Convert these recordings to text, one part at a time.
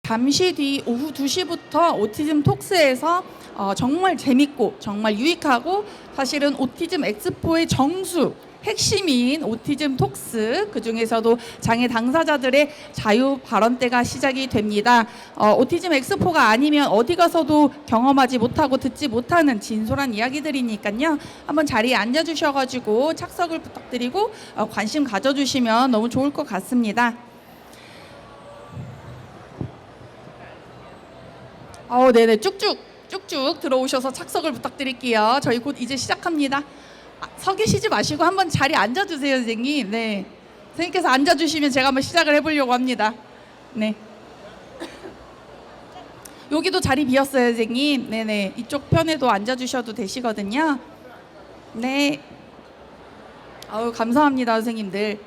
잠시 뒤 오후 2시부터 오티즘 톡스에서 정말 재밌고 정말 유익하고 사실은 오티즘 엑스포의 정수 핵심인 오티즘 톡스, 그중에서도 장애 당사자들의 자유 발언대가 시작이 됩니다. 오티즘 엑스포가 아니면 어디 가서도 경험하지 못하고 듣지 못하는 진솔한 이야기들이니까요. 한번 자리에 앉아주셔가지고 착석을 부탁드리고 관심 가져주시면 너무 좋을 것 같습니다. 네네, 쭉쭉 들어오셔서 착석을 부탁드릴게요. 저희 곧 이제 시작합니다. 서 계시지 마시고 한번 자리에 앉아주세요, 선생님. 네, 선생님께서 앉아주시면 제가 한번 시작을 해보려고 합니다. 네. 여기도 자리 비었어요, 선생님. 네네, 이쪽 편에도 앉아주셔도 되시거든요. 네. 감사합니다, 선생님들.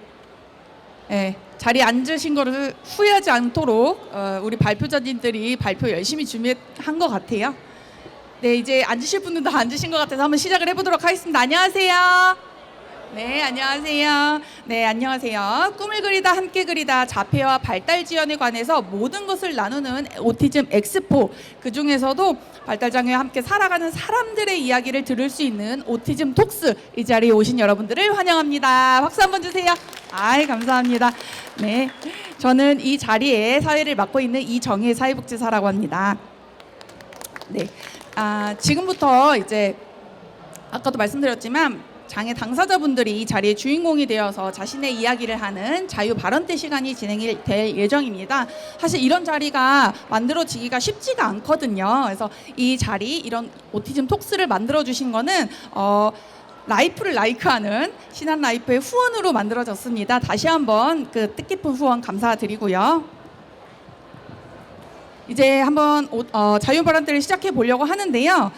네, 자리에 앉으신 거를 후회하지 않도록 우리 발표자님들이 발표 열심히 준비한 것 같아요. 네, 이제 앉으실 분들도 앉으신 것 같아서 한번 시작을 해보도록 하겠습니다. 안녕하세요. 네, 안녕하세요. 네, 안녕하세요. 꿈을 그리다 함께 그리다 자폐와 발달 지원에 관해서 모든 것을 나누는 오티즘 엑스포, 그중에서도 발달장애와 함께 살아가는 사람들의 이야기를 들을 수 있는 오티즘 톡스, 이 자리에 오신 여러분들을 환영합니다. 박수 한번 주세요. 감사합니다. 네, 저는 이 자리에 사회를 맡고 있는 이정혜 사회복지사라고 합니다. 네, 지금부터 이제 아까도 말씀드렸지만 장애 당사자분들이 이 자리의 주인공이 되어서 자신의 이야기를 하는 자유 발언대 시간이 진행이 될 예정입니다. 사실 이런 자리가 만들어지기가 쉽지가 않거든요. 그래서 이 자리, 이런 오티즘 톡스를 만들어 주신 거는 라이프를 라이크하는 신한라이프의 후원으로 만들어졌습니다. 다시 한번 그 뜻깊은 후원 감사드리고요. 이제 한번 자유 발언대를 시작해 보려고 하는데요.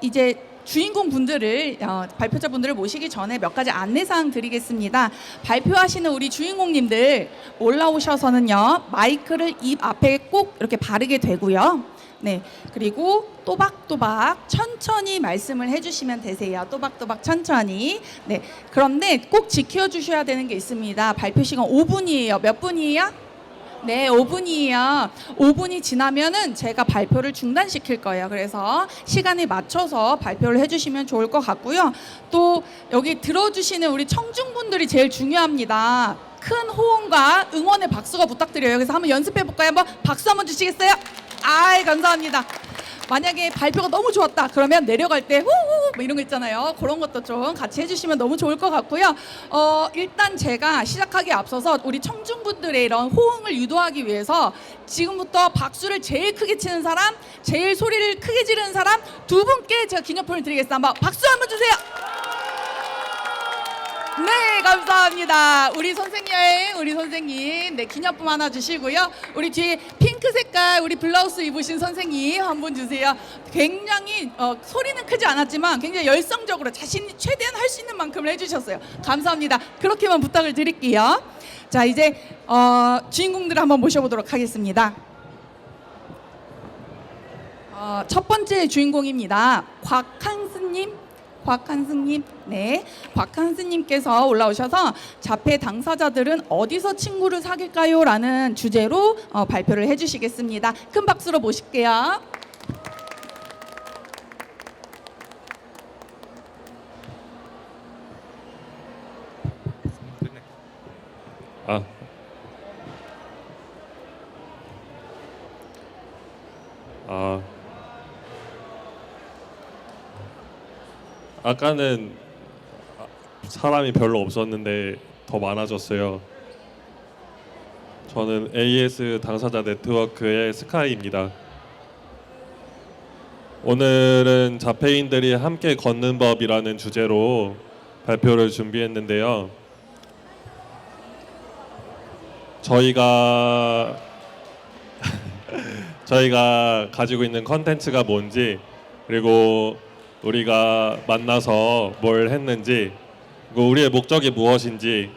이제 주인공 분들을 발표자 분들을 모시기 전에 몇 가지 안내사항 드리겠습니다. 발표하시는 우리 주인공님들 올라오셔서는요, 마이크를 입 앞에 꼭 이렇게 바르게 되고요. 네, 그리고 또박또박 천천히 말씀을 해주시면 되세요. 또박또박 천천히. 네, 그런데 꼭 지켜주셔야 되는 게 있습니다. 발표 시간 5분이에요. 몇 분이에요? 네, 5분이에요. 5분이 지나면은 제가 발표를 중단시킬 거예요. 그래서 시간에 맞춰서 발표를 해주시면 좋을 것 같고요. 또 여기 들어주시는 우리 청중분들이 제일 중요합니다. 큰 호응과 응원의 박수가 부탁드려요. 그래서 한번 연습해 볼까요? 한번 박수 한번 주시겠어요? 감사합니다. 만약에 발표가 너무 좋았다 그러면 내려갈 때 후후 뭐 이런 거 있잖아요. 그런 것도 좀 같이 해주시면 너무 좋을 것 같고요. 일단 제가 시작하기에 앞서서 우리 청중분들의 이런 호응을 유도하기 위해서 지금부터 박수를 제일 크게 치는 사람, 제일 소리를 크게 지르는 사람 두 분께 제가 기념품을 드리겠습니다. 한번 박수 한번 주세요. 네, 감사합니다. 우리 선생님, 네, 기념품 하나 주시고요. 우리 뒤에 핑크 색깔 우리 블라우스 입으신 선생님 한 분 주세요. 굉장히 소리는 크지 않았지만 굉장히 열성적으로 자신이 최대한 할 수 있는 만큼을 해주셨어요. 감사합니다. 그렇게만 부탁을 드릴게요. 자, 이제 주인공들을 한번 모셔보도록 하겠습니다. 첫 번째 주인공입니다. 곽한승님, 네, 곽한승님께서 올라오셔서 자폐 당사자들은 어디서 친구를 사귈까요? 라는 주제로 발표를 해주시겠습니다. 큰 박수로 모실게요. 아까는 사람이 별로 없었는데 더 많아졌어요. 저는 AS 당사자 네트워크의 스카이입니다. 오늘은 자폐인들이 함께 걷는 법이라는 주제로 발표를 준비했는데요. 저희가 가지고 있는 컨텐츠가 뭔지, 그리고 우리가 만나서 뭘 했는지, 우리의 목적이 무엇인지,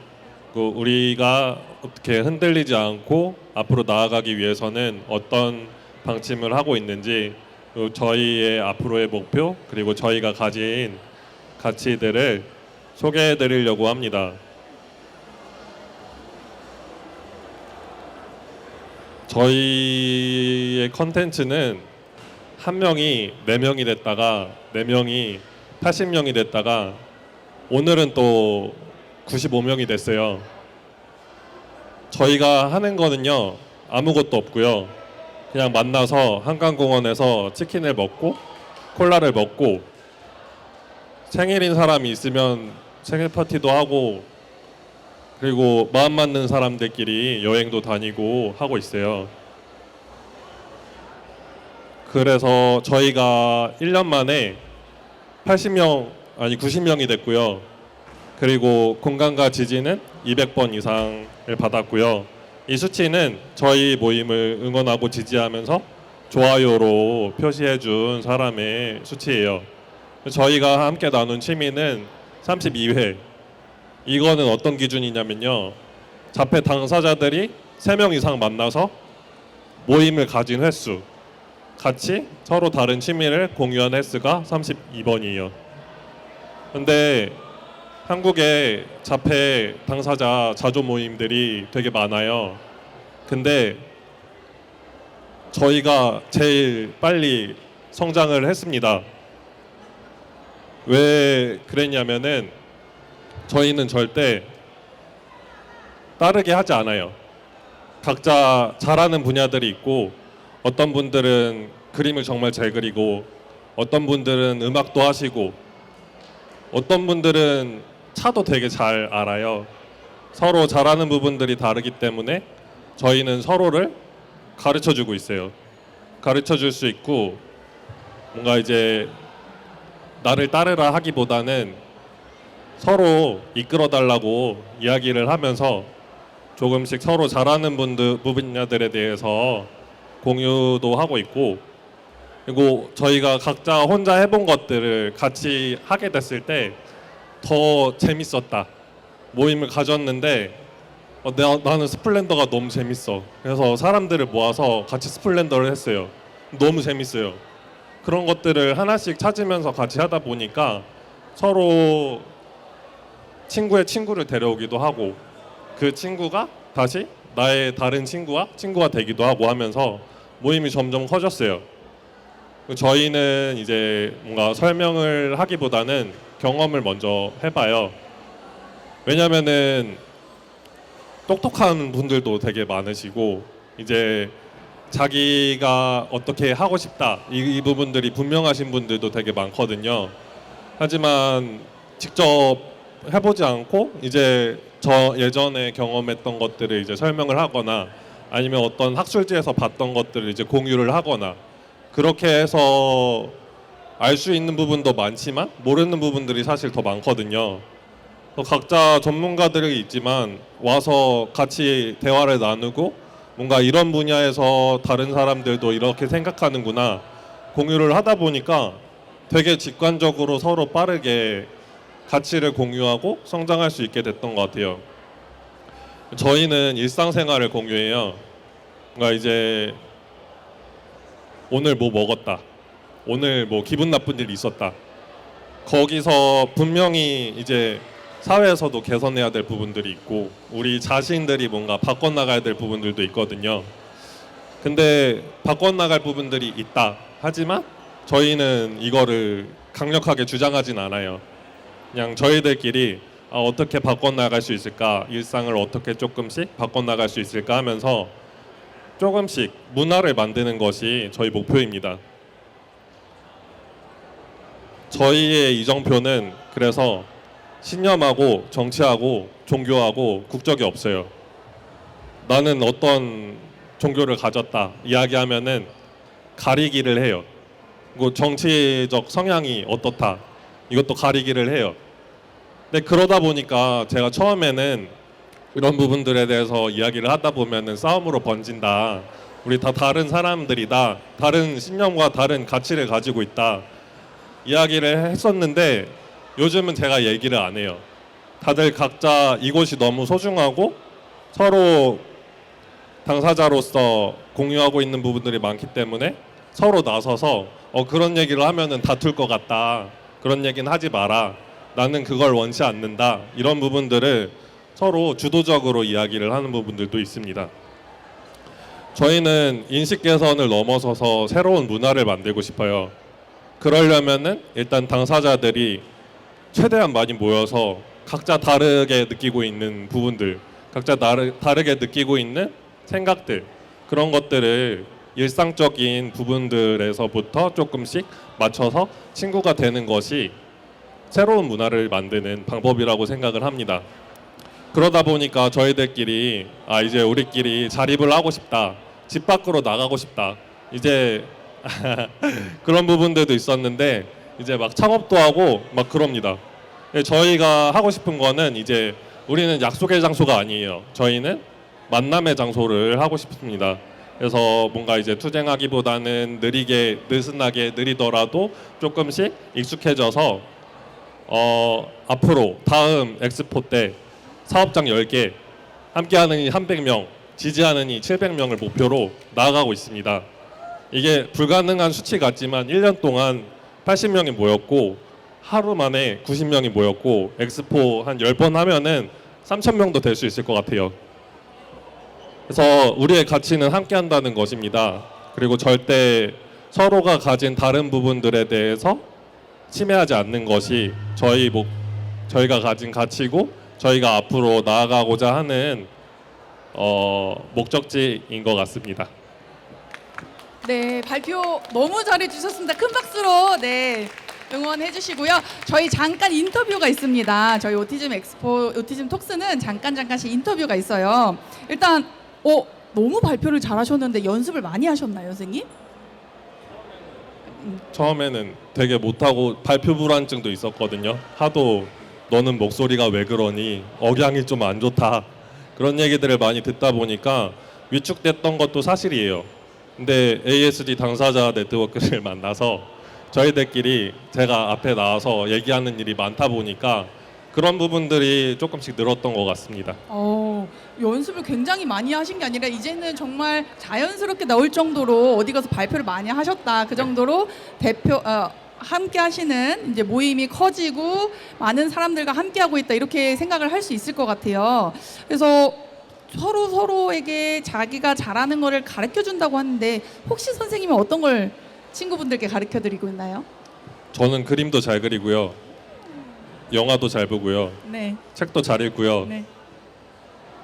우리가 어떻게 흔들리지 않고 앞으로 나아가기 위해서는 어떤 방침을 하고 있는지, 저희의 앞으로의 목표, 그리고 저희가 가진 가치들을 소개해 드리려고 합니다. 저희의 컨텐츠는 한 명이 4명이 됐다가 4명이 80명이 됐다가 오늘은 또 95명이 됐어요. 저희가 하는 거는요 아무것도 없고요. 그냥 만나서 한강공원에서 치킨을 먹고 콜라를 먹고 생일인 사람이 있으면 생일 파티도 하고 그리고 마음 맞는 사람들끼리 여행도 다니고 하고 있어요. 그래서 저희가 1년 만에 80명 아니 90명이 됐고요. 그리고 공감과 지지는 200번 이상을 받았고요. 이 수치는 저희 모임을 응원하고 지지하면서 좋아요로 표시해 준 사람의 수치예요. 저희가 함께 나눈 취미는 32회. 이거는 어떤 기준이냐면요. 자폐 당사자들이 3명 이상 만나서 모임을 가진 횟수, 같이 서로 다른 취미를 공유한 횟수가 32번이에요. 근데 한국에 자폐 당사자 자조 모임들이 되게 많아요. 근데 저희가 제일 빨리 성장을 했습니다. 왜 그랬냐면은 저희는 절대 따르게 하지 않아요. 각자 잘하는 분야들이 있고 어떤 분들은 그림을 정말 잘 그리고 어떤 분들은 음악도 하시고 어떤 분들은 차도 되게 잘 알아요. 서로 잘하는 부분들이 다르기 때문에 저희는 서로를 가르쳐 주고 있어요. 가르쳐 줄 수 있고 뭔가 이제 나를 따르라 하기보다는 서로 이끌어 달라고 이야기를 하면서 조금씩 서로 잘하는 분야들에 대해서 공유도 하고 있고 그리고 저희가 각자 혼자 해본 것들을 같이 하게 됐을 때 더 재밌었다. 모임을 가졌는데 나는 스플렌더가 너무 재밌어. 그래서 사람들을 모아서 같이 스플렌더를 했어요. 너무 재밌어요. 그런 것들을 하나씩 찾으면서 같이 하다 보니까 서로 친구의 친구를 데려오기도 하고 그 친구가 다시 나의 다른 친구가 되기도 하고 하면서 모임이 점점 커졌어요. 저희는 이제 뭔가 설명을 하기보다는 경험을 먼저 해봐요. 왜냐면은 똑똑한 분들도 되게 많으시고 이제 자기가 어떻게 하고 싶다 이 부분들이 분명하신 분들도 되게 많거든요. 하지만 직접 해보지 않고 이제 저 예전에 경험했던 것들을 이제 설명을 하거나 아니면 어떤 학술지에서 봤던 것들을 이제 공유를 하거나 그렇게 해서 알 수 있는 부분도 많지만 모르는 부분들이 사실 더 많거든요. 각자 전문가들이 있지만 와서 같이 대화를 나누고 뭔가 이런 분야에서 다른 사람들도 이렇게 생각하는구나 공유를 하다 보니까 되게 직관적으로 서로 빠르게 가치를 공유하고 성장할 수 있게 됐던 것 같아요. 저희는 일상생활을 공유해요. 그러니까 이제 오늘 뭐 먹었다. 오늘 뭐 기분 나쁜 일이 있었다. 거기서 분명히 이제 사회에서도 개선해야 될 부분들이 있고 우리 자신들이 뭔가 바꿔나가야 될 부분들도 있거든요. 근데 바꿔나갈 부분들이 있다. 하지만 저희는 이거를 강력하게 주장하진 않아요. 그냥 저희들끼리 어떻게 바꿔나갈 수 있을까, 일상을 어떻게 조금씩 바꿔나갈 수 있을까 하면서 조금씩 문화를 만드는 것이 저희 목표입니다. 저희의 이정표는 그래서 신념하고 정치하고 종교하고 국적이 없어요. 나는 어떤 종교를 가졌다 이야기하면은 가리기를 해요. 그리고 정치적 성향이 어떻다 이것도 가리기를 해요. 근데 그러다 보니까 제가 처음에는 이런 부분들에 대해서 이야기를 하다 보면은 싸움으로 번진다. 우리 다 다른 사람들이다. 다른 신념과 다른 가치를 가지고 있다. 이야기를 했었는데 요즘은 제가 얘기를 안 해요. 다들 각자 이곳이 너무 소중하고 서로 당사자로서 공유하고 있는 부분들이 많기 때문에 서로 나서서 그런 얘기를 하면은 다툴 것 같다. 그런 얘기는 하지 마라. 나는 그걸 원치 않는다. 이런 부분들을 서로 주도적으로 이야기를 하는 부분들도 있습니다. 저희는 인식 개선을 넘어서서 새로운 문화를 만들고 싶어요. 그러려면은 일단 당사자들이 최대한 많이 모여서 각자 다르게 느끼고 있는 부분들, 각자 다르게 느끼고 있는 생각들, 그런 것들을 일상적인 부분들에서부터 조금씩 맞춰서 친구가 되는 것이 새로운 문화를 만드는 방법이라고 생각을 합니다. 그러다 보니까 저희들끼리 이제 우리끼리 자립을 하고 싶다, 집 밖으로 나가고 싶다, 이제 그런 부분들도 있었는데 이제 막 창업도 하고 막 그럽니다. 저희가 하고 싶은 거는 이제 우리는 약속의 장소가 아니에요. 저희는 만남의 장소를 하고 싶습니다. 그래서 뭔가 이제 투쟁하기보다는 느리게, 느슨하게, 느리더라도 조금씩 익숙해져서 앞으로 다음 엑스포 때 사업장 10개, 함께하는 이 300명, 지지하는 이 700명을 목표로 나아가고 있습니다. 이게 불가능한 수치 같지만 1년 동안 80명이 모였고 하루 만에 90명이 모였고 엑스포 한 10번 하면은 3,000명도 될 수 있을 것 같아요. 그래서 우리의 가치는 함께 한다는 것입니다. 그리고 절대 서로가 가진 다른 부분들에 대해서 침해하지 않는 것이 저희가 가진 가치고 저희가 앞으로 나아가고자 하는 목적지인 것 같습니다. 네, 발표 너무 잘해주셨습니다. 큰 박수로 네 응원해 주시고요. 저희 잠깐 인터뷰가 있습니다. 저희 오티즘 엑스포, 오티즘 톡스는 잠깐씩 인터뷰가 있어요. 일단 너무 발표를 잘하셨는데 연습을 많이 하셨나요, 선생님? 처음에는 되게 못하고 발표 불안증도 있었거든요. 하도 너는 목소리가 왜 그러니, 억양이 좀 안 좋다, 그런 얘기들을 많이 듣다 보니까 위축됐던 것도 사실이에요. 근데 ASD 당사자 네트워크를 만나서 저희들끼리 제가 앞에 나와서 얘기하는 일이 많다 보니까 그런 부분들이 조금씩 늘었던 것 같습니다. 연습을 굉장히 많이 하신 게 아니라 이제는 정말 자연스럽게 나올 정도로 어디 가서 발표를 많이 하셨다. 그 정도로 함께 하시는 이제 모임이 커지고 많은 사람들과 함께 하고 있다. 이렇게 생각을 할 수 있을 것 같아요. 그래서 서로에게 자기가 잘하는 거를 가르쳐 준다고 하는데 혹시 선생님은 어떤 걸 친구분들께 가르쳐 드리고 있나요? 저는 그림도 잘 그리고요. 영화도 잘 보고요. 네. 책도 잘 읽고요. 네.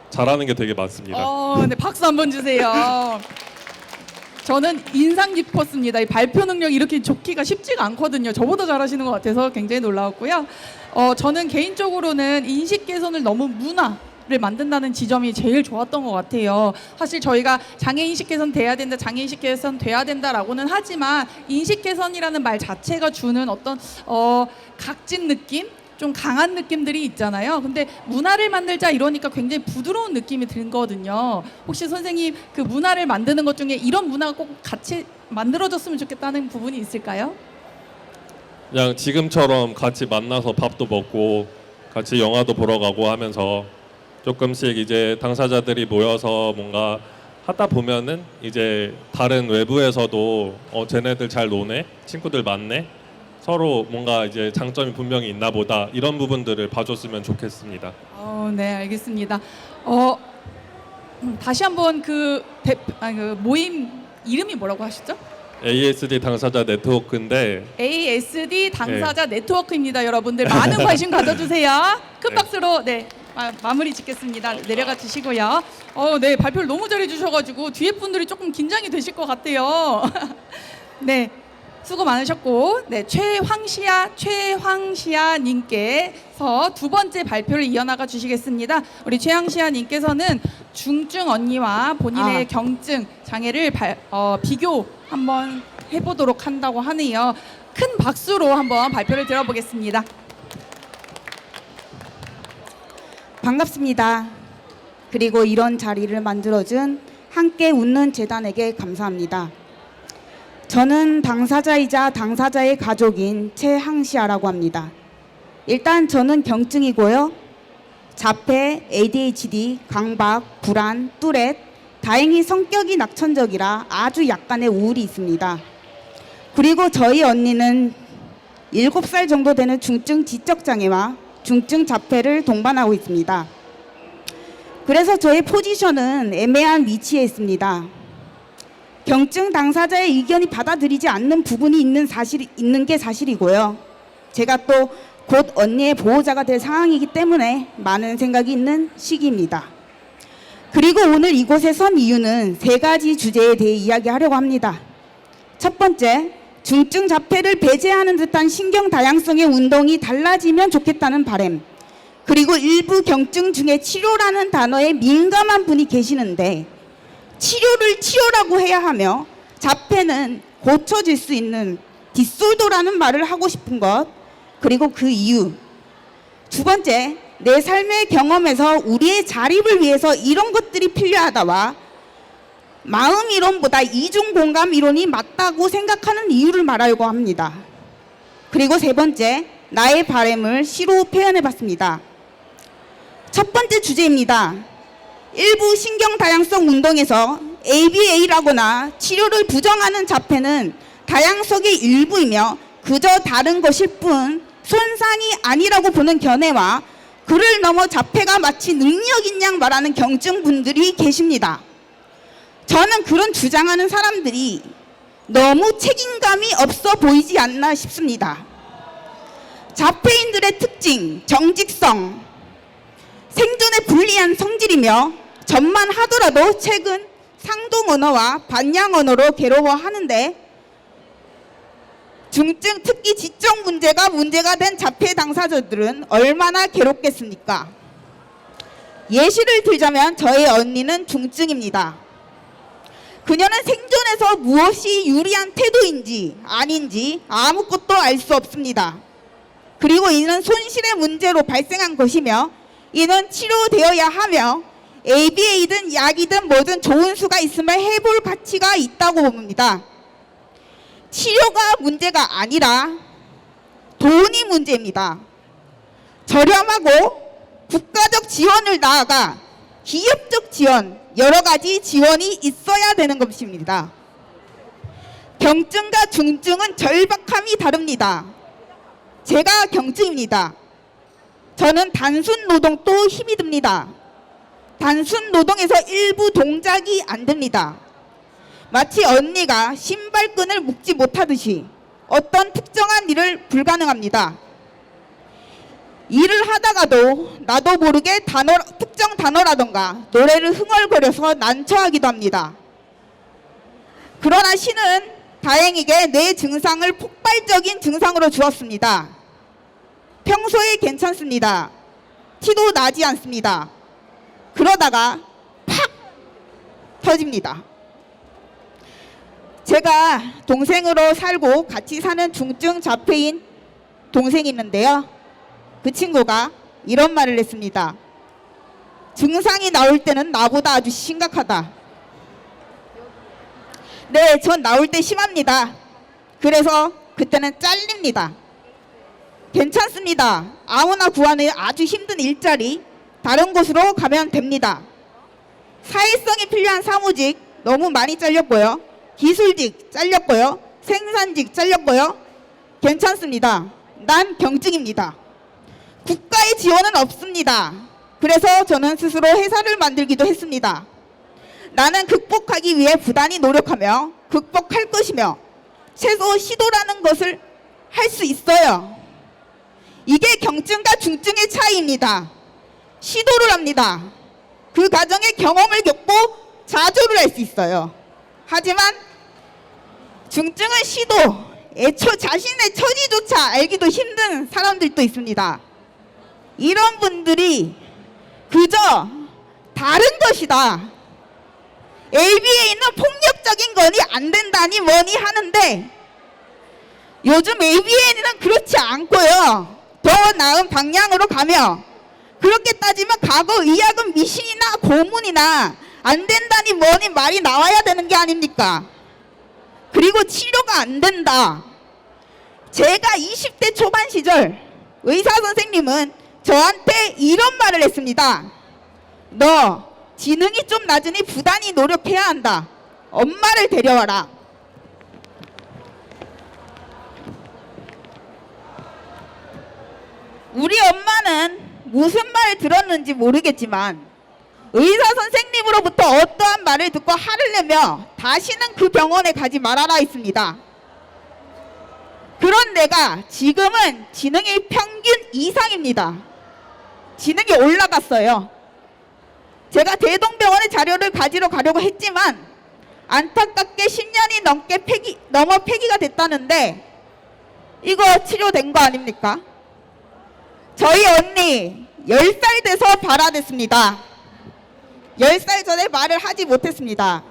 잘하는 게 되게 많습니다. 네, 박수 한번 주세요. 저는 인상 깊었습니다. 이 발표 능력 이렇게 좋기가 쉽지가 않거든요. 저보다 잘하시는 것 같아서 굉장히 놀라웠고요. 저는 개인적으로는 인식 개선을 너무 문화를 만든다는 지점이 제일 좋았던 것 같아요. 사실 저희가 장애인식 개선 돼야 된다, 장애인식 개선 돼야 된다라고는 하지만 인식 개선이라는 말 자체가 주는 어떤 각진 느낌? 좀 강한 느낌들이 있잖아요. 근데 문화를 만들자 이러니까 굉장히 부드러운 느낌이 들거든요. 혹시 선생님 그 문화를 만드는 것 중에 이런 문화가 꼭 같이 만들어졌으면 좋겠다는 부분이 있을까요? 그냥 지금처럼 같이 만나서 밥도 먹고 같이 영화도 보러 가고 하면서 조금씩 이제 당사자들이 모여서 뭔가 하다 보면은 이제 다른 외부에서도 쟤네들 잘 노네, 친구들 많네, 서로 뭔가 이제 장점이 분명히 있나 보다, 이런 부분들을 봐줬으면 좋겠습니다. 네, 알겠습니다. 다시 한번 그 모임 이름이 뭐라고 하셨죠? ASD 당사자 네트워크인데 ASD 당사자 네트워크입니다. 여러분들 많은 관심 가져주세요. 큰 박수로 마무리 짓겠습니다. 내려가 주시고요. 네, 발표를 너무 잘해 주셔가지고 뒤에 분들이 조금 긴장이 되실 것 같아요. 네, 수고 많으셨고, 네, 최황시아 님께서 두 번째 발표를 이어나가 주시겠습니다. 우리 최황시아 님께서는 중증 언니와 본인의 경증 장애를 비교 한번 해보도록 한다고 하네요. 큰 박수로 한번 발표를 들어보겠습니다. 반갑습니다. 그리고 이런 자리를 만들어준 함께 웃는 재단에게 감사합니다. 저는 당사자이자 당사자의 가족인 최항시아라고 합니다. 일단 저는 경증이고요. 자폐, ADHD, 강박, 불안, 뚜렛, 다행히 성격이 낙천적이라 아주 약간의 우울이 있습니다. 그리고 저희 언니는 7살 정도 되는 중증 지적장애와 중증 자폐를 동반하고 있습니다. 그래서 저의 포지션은 애매한 위치에 있습니다. 경증 당사자의 의견이 받아들이지 않는 부분이 있는 게 사실이고요. 제가 또 곧 언니의 보호자가 될 상황이기 때문에 많은 생각이 있는 시기입니다. 그리고 오늘 이곳에 선 이유는 3가지 주제에 대해 이야기하려고 합니다. 첫 번째, 중증 자폐를 배제하는 듯한 신경 다양성의 운동이 달라지면 좋겠다는 바람. 그리고 일부 경증 중에 치료라는 단어에 민감한 분이 계시는데 치료를 치료라고 해야 하며 자폐는 고쳐질 수 있는 디솔더라는 말을 하고 싶은 것. 그리고 그 이유. 두 번째, 내 삶의 경험에서 우리의 자립을 위해서 이런 것들이 필요하다와 마음 이론보다 이중 공감 이론이 맞다고 생각하는 이유를 말하려고 합니다. 그리고 세 번째, 나의 바람을 시로 표현해 봤습니다. 첫 번째 주제입니다. 일부 신경 다양성 운동에서 ABA라거나 치료를 부정하는 자폐는 다양성의 일부이며 그저 다른 것일 뿐 손상이 아니라고 보는 견해와 그를 넘어 자폐가 마치 능력인 양 말하는 경증분들이 계십니다. 저는 그런 주장하는 사람들이 너무 책임감이 없어 보이지 않나 싶습니다. 자폐인들의 특징, 정직성, 생존에 불리한 성질이며 전만 하더라도 최근 상동 언어와 반향 언어로 괴로워하는데 중증 특히 지적 문제가 된 자폐 당사자들은 얼마나 괴롭겠습니까? 예시를 들자면 저의 언니는 중증입니다. 그녀는 생존에서 무엇이 유리한 태도인지 아닌지 아무것도 알 수 없습니다. 그리고 이는 손실의 문제로 발생한 것이며 이는 치료되어야 하며 ABA든 약이든 뭐든 좋은 수가 있음을 해볼 가치가 있다고 봅니다. 치료가 문제가 아니라 돈이 문제입니다. 저렴하고 국가적 지원을 나아가 기업적 지원, 여러 가지 지원이 있어야 되는 것입니다. 경증과 중증은 절박함이 다릅니다. 제가 경증입니다. 저는 단순 노동도 힘이 듭니다. 단순 노동에서 일부 동작이 안 됩니다. 마치 언니가 신발끈을 묶지 못하듯이 어떤 특정한 일을 불가능합니다. 일을 하다가도 나도 모르게 특정 단어라던가 노래를 흥얼거려서 난처하기도 합니다. 그러나 신은 다행히게 뇌 증상을 폭발적인 증상으로 주었습니다. 평소에 괜찮습니다. 티도 나지 않습니다. 그러다가 팍 터집니다. 제가 동생으로 살고 같이 사는 중증 자폐인 동생이 있는데요. 그 친구가 이런 말을 했습니다. 증상이 나올 때는 나보다 아주 심각하다. 네, 전 나올 때 심합니다. 그래서 그때는 잘립니다. 괜찮습니다. 아무나 구하는 아주 힘든 일자리, 다른 곳으로 가면 됩니다. 사회성이 필요한 사무직 너무 많이 잘렸고요. 기술직 잘렸고요. 생산직 잘렸고요. 괜찮습니다. 난 경증입니다. 국가의 지원은 없습니다. 그래서 저는 스스로 회사를 만들기도 했습니다. 나는 극복하기 위해 부단히 노력하며 극복할 것이며 최소 시도라는 것을 할 수 있어요. 이게 경증과 중증의 차이입니다. 시도를 합니다. 그 과정에 경험을 겪고 자조를 할 수 있어요. 하지만 중증은 시도, 애초 자신의 처지조차 알기도 힘든 사람들도 있습니다. 이런 분들이 그저 다른 것이다. ABA는 폭력적인 거니 안 된다니 뭐니 하는데 요즘 ABA는 그렇지 않고요. 더 나은 방향으로 가며 그렇게 따지면 과거 의학은 미신이나 고문이나 안 된다니 뭐니 말이 나와야 되는 게 아닙니까? 그리고 치료가 안 된다. 제가 20대 초반 시절 의사 선생님은 저한테 이런 말을 했습니다. 너 지능이 좀 낮으니 부단히 노력해야 한다. 엄마를 데려와라. 우리 엄마는 무슨 말 들었는지 모르겠지만 의사 선생님으로부터 어떠한 말을 말을 듣고 화를 내며 다시는 그 병원에 가지 말아라 했습니다. 그런 내가 지금은 지능이 평균 이상입니다. 지능이 올라갔어요. 제가 대동병원의 자료를 가지러 가려고 했지만 안타깝게 10년이 넘어 폐기가 됐다는데 이거 치료된 거 아닙니까? 저희 언니 10살 돼서 발화됐습니다. 10살 전에 말을 하지 못했습니다.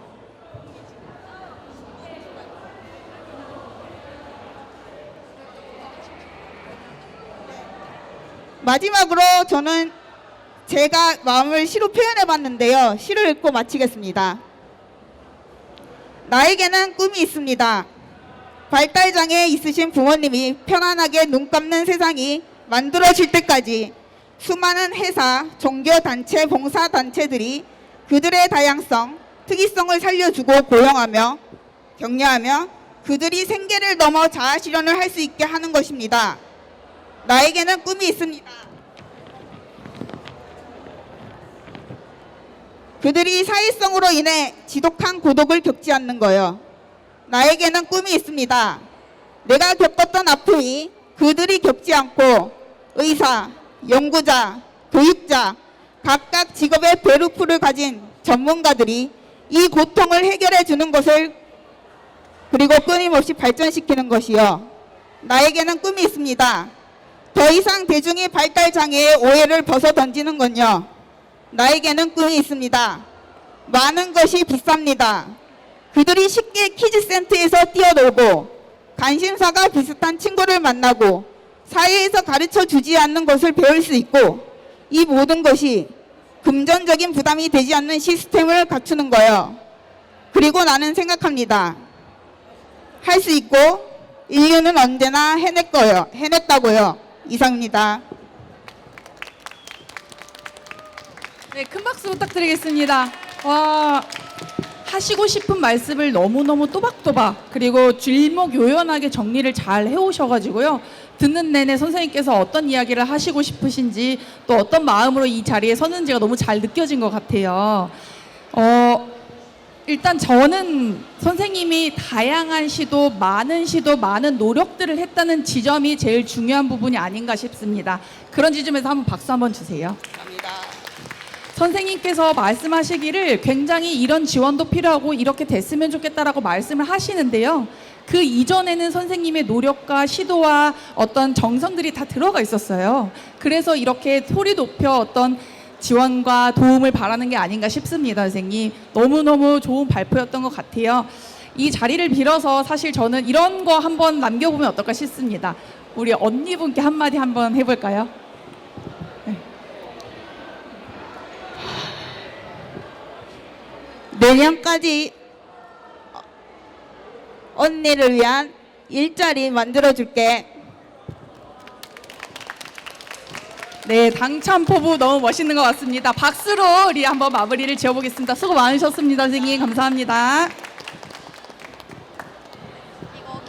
마지막으로 저는 제가 마음을 시로 표현해 봤는데요. 시를 읽고 마치겠습니다. 나에게는 꿈이 있습니다. 발달장애 있으신 부모님이 편안하게 눈 감는 세상이 만들어질 때까지 수많은 회사, 종교단체, 봉사단체들이 그들의 다양성, 특이성을 살려주고 고용하며 격려하며 그들이 생계를 넘어 자아실현을 할 수 있게 하는 것입니다. 나에게는 꿈이 있습니다. 그들이 사회성으로 인해 지독한 고독을 겪지 않는 거요. 나에게는 꿈이 있습니다. 내가 겪었던 아픔이 그들이 겪지 않고 의사, 연구자, 교육자, 각각 직업의 베르프를 가진 전문가들이 이 고통을 해결해 주는 것을 그리고 끊임없이 발전시키는 것이요. 나에게는 꿈이 있습니다. 더 이상 대중이 발달장애의 오해를 벗어던지는 건요. 나에게는 꿈이 있습니다. 많은 것이 비쌉니다. 그들이 쉽게 키즈센터에서 뛰어놀고 관심사가 비슷한 친구를 만나고 사회에서 가르쳐 주지 않는 것을 배울 수 있고 이 모든 것이 금전적인 부담이 되지 않는 시스템을 갖추는 거예요. 그리고 나는 생각합니다. 할 수 있고 인류는 언제나 해냈다고요. 이상입니다. 네, 큰 박수 부탁드리겠습니다. 와, 하시고 싶은 말씀을 너무너무 또박또박 그리고 질목요연하게 정리를 잘 해오셔가지고요. 듣는 내내 선생님께서 어떤 이야기를 하시고 싶으신지 또 어떤 마음으로 이 자리에 서는지가 너무 잘 느껴진 것 같아요. 일단 저는 선생님이 다양한 시도, 많은 노력들을 했다는 지점이 제일 중요한 부분이 아닌가 싶습니다. 그런 지점에서 한번 박수 한번 주세요. 감사합니다. 선생님께서 말씀하시기를 굉장히 이런 지원도 필요하고 이렇게 됐으면 좋겠다라고 말씀을 하시는데요. 그 이전에는 선생님의 노력과 시도와 어떤 정성들이 다 들어가 있었어요. 그래서 이렇게 소리 높여 어떤 지원과 도움을 바라는 게 아닌가 싶습니다, 선생님. 너무너무 좋은 발표였던 것 같아요. 이 자리를 빌어서 사실 저는 이런 거 한번 남겨보면 어떨까 싶습니다. 우리 언니분께 한마디 한번 해볼까요? 내년까지 언니를 위한 일자리 만들어줄게. 네, 당첨 포부 너무 멋있는 것 같습니다. 박수로 우리 한번 마무리를 지어보겠습니다. 수고 많으셨습니다, 선생님. 감사합니다.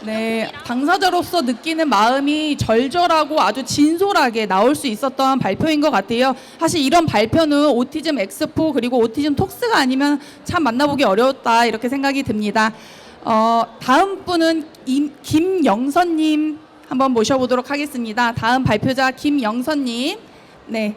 네, 당사자로서 느끼는 마음이 절절하고 아주 진솔하게 나올 수 있었던 발표인 것 같아요. 사실 이런 발표는 오티즘 엑스포 그리고 오티즘 톡스가 아니면 참 만나보기 어려웠다 이렇게 생각이 듭니다. 다음 분은 김영선님 한번 모셔보도록 하겠습니다. 다음 발표자 김영선님, 네,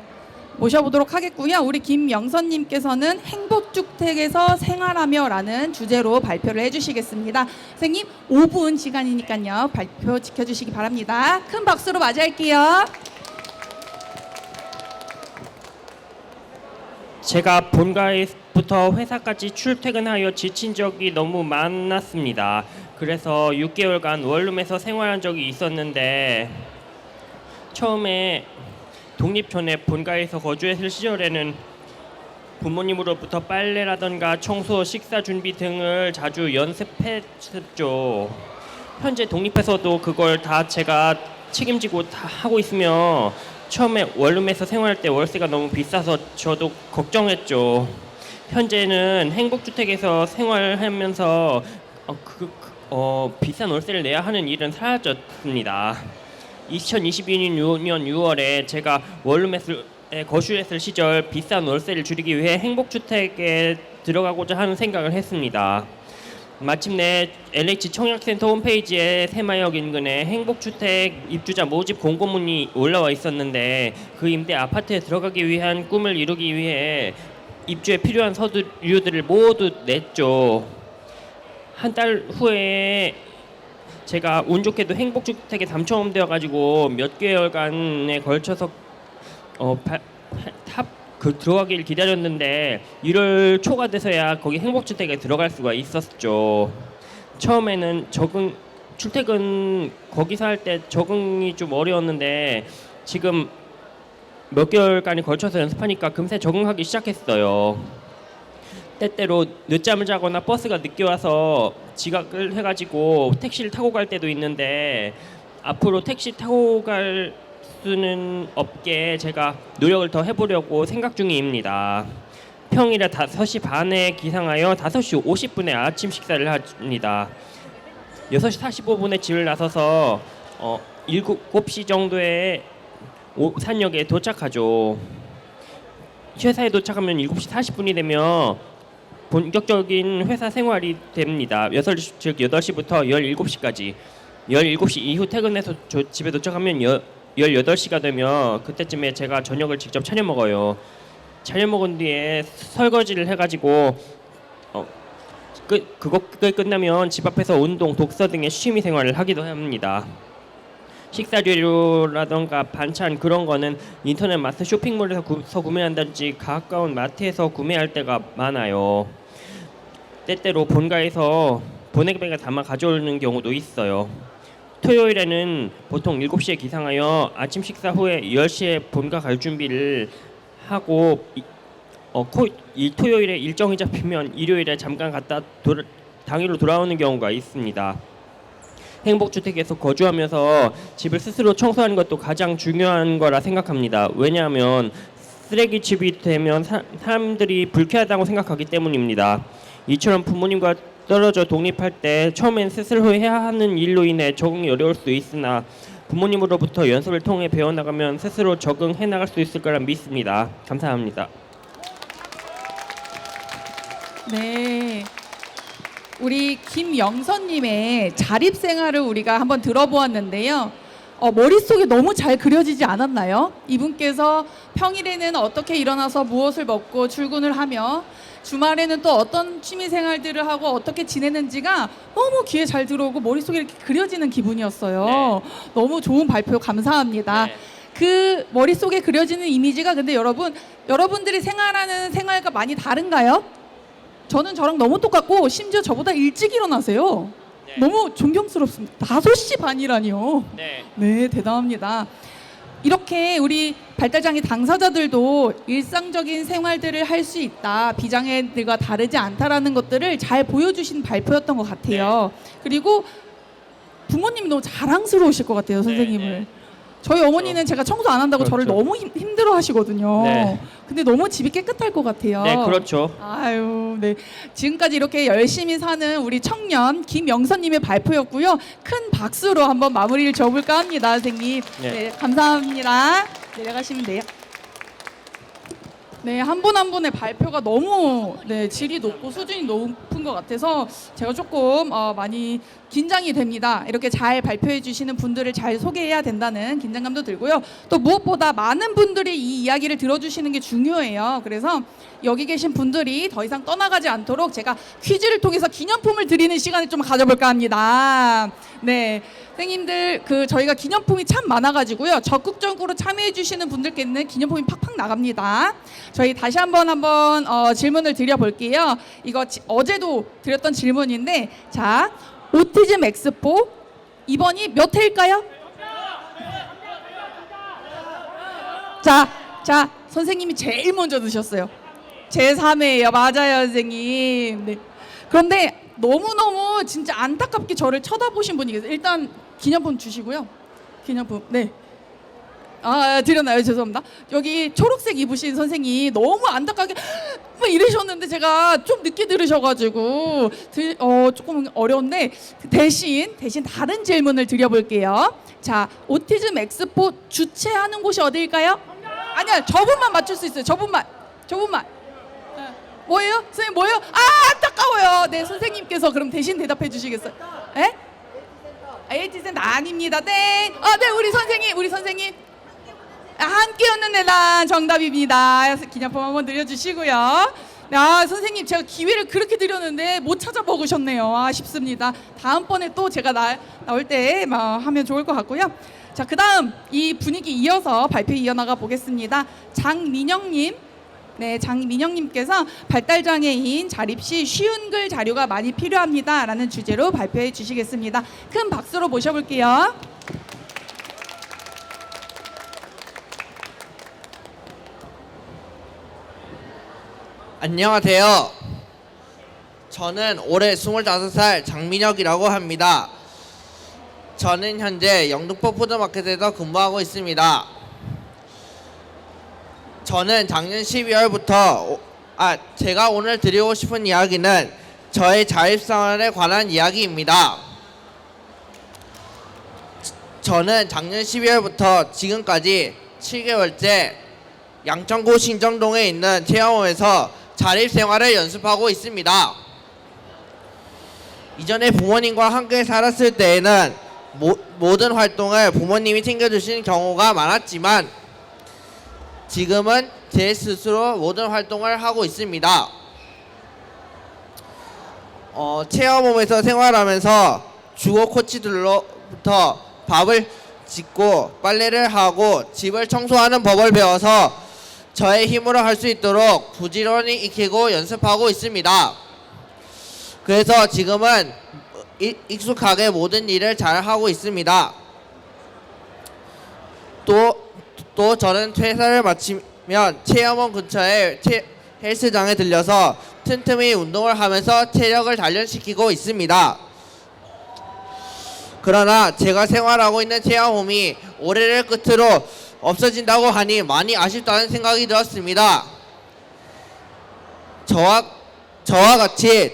모셔보도록 하겠고요. 우리 김영선님께서는 행복주택에서 생활하며라는 주제로 발표를 해주시겠습니다. 선생님 5분 시간이니까요. 발표 지켜주시기 바랍니다. 큰 박수로 맞이할게요. 제가 본가에부터 회사까지 출퇴근하여 지친 적이 너무 많았습니다. 그래서 6개월간 원룸에서 생활한 적이 있었는데 처음에 독립 전에 본가에서 거주했을 시절에는 부모님으로부터 빨래라던가 청소, 식사 준비 등을 자주 연습했죠. 현재 독립해서도 그걸 다 제가 책임지고 다 하고 있으며 처음에 원룸에서 생활할 때 월세가 너무 비싸서 저도 걱정했죠. 현재는 행복주택에서 생활하면서 비싼 월세를 내야 하는 일은 사라졌습니다. 2022년 6월에 제가 원룸에서 거주했을 시절 비싼 월세를 줄이기 위해 행복주택에 들어가고자 하는 생각을 했습니다. 마침내 LH 청약센터 홈페이지에 새마을역 인근에 행복주택 입주자 모집 공고문이 올라와 있었는데 그 임대 아파트에 들어가기 위한 꿈을 이루기 위해 입주에 필요한 서류들을 모두 냈죠. 한 달 후에 제가 운 좋게도 행복주택에 당첨되어 가지고 몇 개월간에 걸쳐서 들어가길 기다렸는데 1월 초가 돼서야 거기 행복주택에 들어갈 수가 있었죠. 처음에는 출퇴근 거기서 할 때 적응이 좀 어려웠는데 지금 몇 개월간에 걸쳐서 연습하니까 금세 적응하기 시작했어요. 때때로 늦잠을 자거나 버스가 늦게 와서 지각을 해가지고 택시를 타고 갈 때도 있는데 앞으로 택시 타고 갈 수는 없게 제가 노력을 더 해보려고 생각 중입니다. 평일에 5시 반에 기상하여 5시 50분에 아침 식사를 합니다. 6시 45분에 집을 나서서 7시 정도에 산역에 도착하죠. 회사에 도착하면 7시 40분이 되면 본격적인 회사 생활이 됩니다. 8시부터 17시까지 17시 이후 퇴근해서 집에 도착하면 18시가 되면 그때쯤에 제가 저녁을 직접 차려 먹어요. 차려 먹은 뒤에 설거지를 해가지고 그거 끝나면 집 앞에서 운동, 독서 등의 취미 생활을 하기도 합니다. 식사재료라던가 반찬 그런 거는 인터넷 마트 쇼핑몰에서 구매한다든지 가까운 마트에서 구매할 때가 많아요. 때때로 본가에서 보냉백에 담아 가져오는 경우도 있어요. 토요일에는 보통 7시에 기상하여 아침 식사 후에 10시에 본가 갈 준비를 하고 토요일에 일정이 잡히면 일요일에 잠깐 갔다 당일로 돌아오는 경우가 있습니다. 행복주택에서 거주하면서 집을 스스로 청소하는 것도 가장 중요한 거라 생각합니다. 왜냐하면 쓰레기집이 되면 사람들이 불쾌하다고 생각하기 때문입니다. 이처럼 부모님과 떨어져 독립할 때 처음엔 스스로 해야 하는 일로 인해 적응이 어려울 수 있으나 부모님으로부터 연습을 통해 배워나가면 스스로 적응해 나갈 수 있을 거라 믿습니다. 감사합니다. 네. 우리 김영선님의 자립생활을 우리가 한번 들어보았는데요. 머릿속에 너무 잘 그려지지 않았나요? 이분께서 평일에는 어떻게 일어나서 무엇을 먹고 출근을 하며 주말에는 또 어떤 취미 생활들을 하고 어떻게 지내는지가 너무 귀에 잘 들어오고 머릿속에 이렇게 그려지는 기분이었어요. 네. 너무 좋은 발표 감사합니다. 네. 그 머릿속에 그려지는 이미지가 근데 여러분들이 생활하는 생활과 많이 다른가요? 저는 저랑 너무 똑같고 심지어 저보다 일찍 일어나세요. 네. 너무 존경스럽습니다. 5시 반이라니요. 네. 네, 대단합니다. 이렇게 우리 발달장애 당사자들도 일상적인 생활들을 할 수 있다. 비장애들과 다르지 않다라는 것들을 잘 보여주신 발표였던 것 같아요. 그리고 부모님이 너무 자랑스러우실 것 같아요, 선생님을. 네. 저희 어머니는 제가 청소 안 한다고 저를 그렇죠. 너무 힘들어 하시거든요. 네. 근데 너무 집이 깨끗할 것 같아요. 네, 그렇죠. 아유, 네. 지금까지 이렇게 열심히 사는 우리 청년 김영선님의 발표였고요. 큰 박수로 한번 마무리를 지어볼까 합니다, 선생님. 네. 네, 감사합니다. 내려가시면 돼요. 네, 한 분 한 분의 발표가 너무 질이 높고 수준이 높은 것 같아서 제가 조금 많이 긴장이 됩니다. 이렇게 잘 발표해 주시는 분들을 잘 소개해야 된다는 긴장감도 들고요. 또 무엇보다 많은 분들이 이 이야기를 들어주시는 게 중요해요. 그래서 여기 계신 분들이 더 이상 떠나가지 않도록 제가 퀴즈를 통해서 기념품을 드리는 시간을 좀 가져볼까 합니다. 네, 선생님들 저희가 기념품이 참 많아가지고요. 적극적으로 참여해 주시는 분들께는 기념품이 팍팍 나갑니다. 저희 다시 한번 질문을 드려볼게요. 이거 어제도 드렸던 질문인데, 자, 오티즘 엑스포 이번이 몇 회일까요? 자, 선생님이 제일 먼저 드셨어요. 제3회예요. 맞아요, 선생님. 네. 그런데 너무너무 진짜 안타깝게 저를 쳐다보신 분이 계세요. 일단 기념품 주시고요. 기념품. 네. 드렸나요? 죄송합니다. 여기 초록색 입으신 선생님 너무 안타깝게 막 이러셨는데 제가 좀 늦게 들으셔가지고 조금 어려운데 대신 다른 질문을 드려볼게요. 자, 오티즘 엑스포 주최하는 곳이 어디일까요? 아니야, 저분만 맞출 수 있어요. 저분만. 네. 뭐예요? 선생님 뭐예요? 아, 안타까워요. 네, 선생님께서 그럼 대신 대답해 주시겠어요? 예? AH센터 아닙니다. 네. 네, 우리 선생님. 함께 웃는 내단 정답입니다. 기념품 한번 드려주시고요. 선생님 제가 기회를 그렇게 드렸는데 못 찾아먹으셨네요. 아쉽습니다. 다음번에 또 제가 나올 때 하면 좋을 것 같고요. 자, 그다음 이 분위기 이어서 발표 이어나가 보겠습니다. 장민영님. 네, 장민영님께서 발달장애인 자립 시 쉬운 글 자료가 많이 필요합니다 라는 주제로 발표해 주시겠습니다. 큰 박수로 모셔볼게요. 안녕하세요. 저는 올해 25살 장민혁이라고 합니다. 저는 현재 영등포 푸드마켓에서 근무하고 있습니다. 저는 작년 12월부터 제가 오늘 드리고 싶은 이야기는 저의 자립생활에 관한 이야기입니다. 저는 작년 12월부터 지금까지 7개월째 양천구 신정동에 있는 체험홈에서 자립생활을 연습하고 있습니다. 이전에 부모님과 함께 살았을 때에는 모든 활동을 부모님이 챙겨주시는 경우가 많았지만 지금은 제 스스로 모든 활동을 하고 있습니다. 체험홈에서 생활하면서 주거 코치들로부터 밥을 짓고 빨래를 하고 집을 청소하는 법을 배워서 저의 힘으로 할 수 있도록 부지런히 익히고 연습하고 있습니다. 그래서 지금은 익숙하게 모든 일을 잘 하고 있습니다. 또 저는 퇴사를 마치면 체험원 근처에 헬스장에 들려서 틈틈이 운동을 하면서 체력을 단련시키고 있습니다. 그러나 제가 생활하고 있는 체험홈이 올해를 끝으로 없어진다고 하니 많이 아쉽다는 생각이 들었습니다. 저와 같이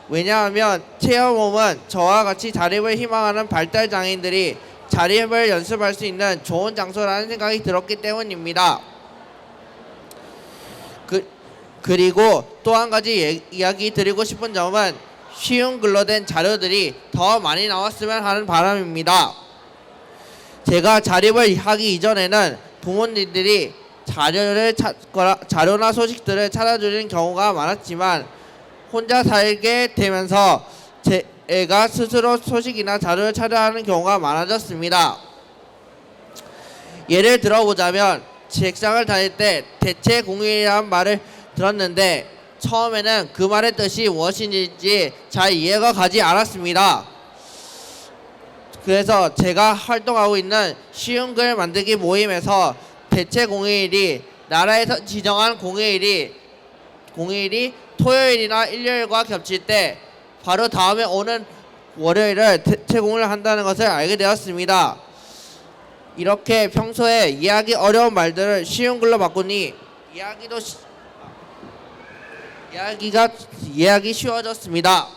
왜냐하면 체험홈은 저와 같이 자립을 희망하는 발달장애인들이 자립을 연습할 수 있는 좋은 장소라는 생각이 들었기 때문입니다. 그리고 또 한 가지 이야기 드리고 싶은 점은 쉬운 글로 된 자료들이 더 많이 나왔으면 하는 바람입니다. 제가 자립을 하기 이전에는 부모님들이 자료나 소식들을 찾아주는 경우가 많았지만 혼자 살게 되면서 제가 스스로 소식이나 자료를 찾아야 하는 경우가 많아졌습니다. 예를 들어보자면 책상을 다닐 때 대체 공휴일이라는 말을 들었는데 처음에는 그 말의 뜻이 무엇인지 잘 이해가 가지 않았습니다. 그래서 제가 활동하고 있는 쉬운 글 만들기 모임에서 대체 공휴일이 나라에서 지정한 공휴일이 토요일이나 일요일과 겹칠 때 바로 다음에 오는 월요일을 대체 공휴일을 한다는 것을 알게 되었습니다. 이렇게 평소에 이해하기 어려운 말들을 쉬운 글로 바꾸니 이해하기 쉬워졌습니다.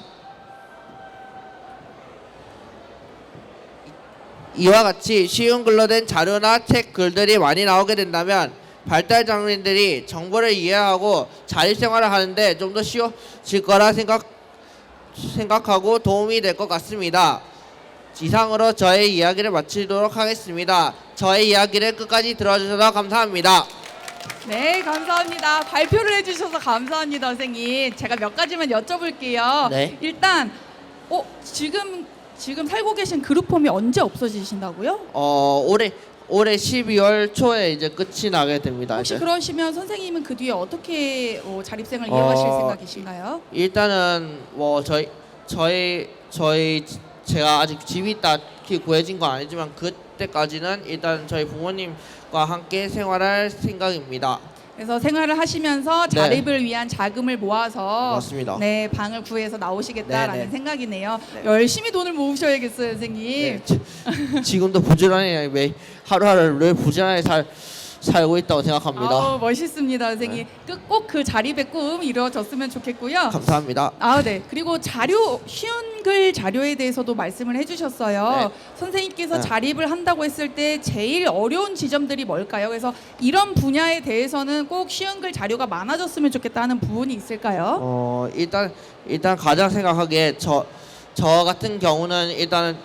이와 같이 쉬운 글로 된 자료나 책 글들이 많이 나오게 된다면 발달장애인들이 정보를 이해하고 자립생활을 하는데 좀 더 쉬워질 거라 생각하고 도움이 될 것 같습니다. 이상으로 저의 이야기를 마치도록 하겠습니다. 저의 이야기를 끝까지 들어주셔서 감사합니다. 네, 감사합니다. 발표를 해주셔서 감사합니다, 선생님. 제가 몇 가지만 여쭤볼게요. 네. 일단, 지금 살고 계신 그룹홈이 언제 없어지신다고요? 올해 12월 초에 이제 끝이 나게 됩니다. 혹시 이제. 그러시면 선생님은 그 뒤에 어떻게 자립생활 이어가실 생각이신가요? 일단은 제가 아직 집이 딱히 구해진 건 아니지만 그때까지는 일단 저희 부모님과 함께 생활할 생각입니다. 그래서 생활을 하시면서 자립을 위한 자금을 모아서 맞습니다. 네, 방을 구해서 나오시겠다라는 네, 네. 생각이네요. 네. 열심히 돈을 모으셔야겠어요, 선생님. 네, 지금도 부지런히 하루하루를 부지런히 살고 있다고 생각합니다. 아우, 멋있습니다, 선생님. 꼭 그 자립의 꿈 이루어졌으면 좋겠고요. 감사합니다. 네. 그리고 쉬운 글 자료에 대해서도 말씀을 해주셨어요. 네. 선생님께서 네. 자립을 한다고 했을 때 제일 어려운 지점들이 뭘까요? 그래서 이런 분야에 대해서는 꼭 쉬운 글 자료가 많아졌으면 좋겠다는 부분이 있을까요? 일단 가장 생각하기에 저 같은 경우는 일단은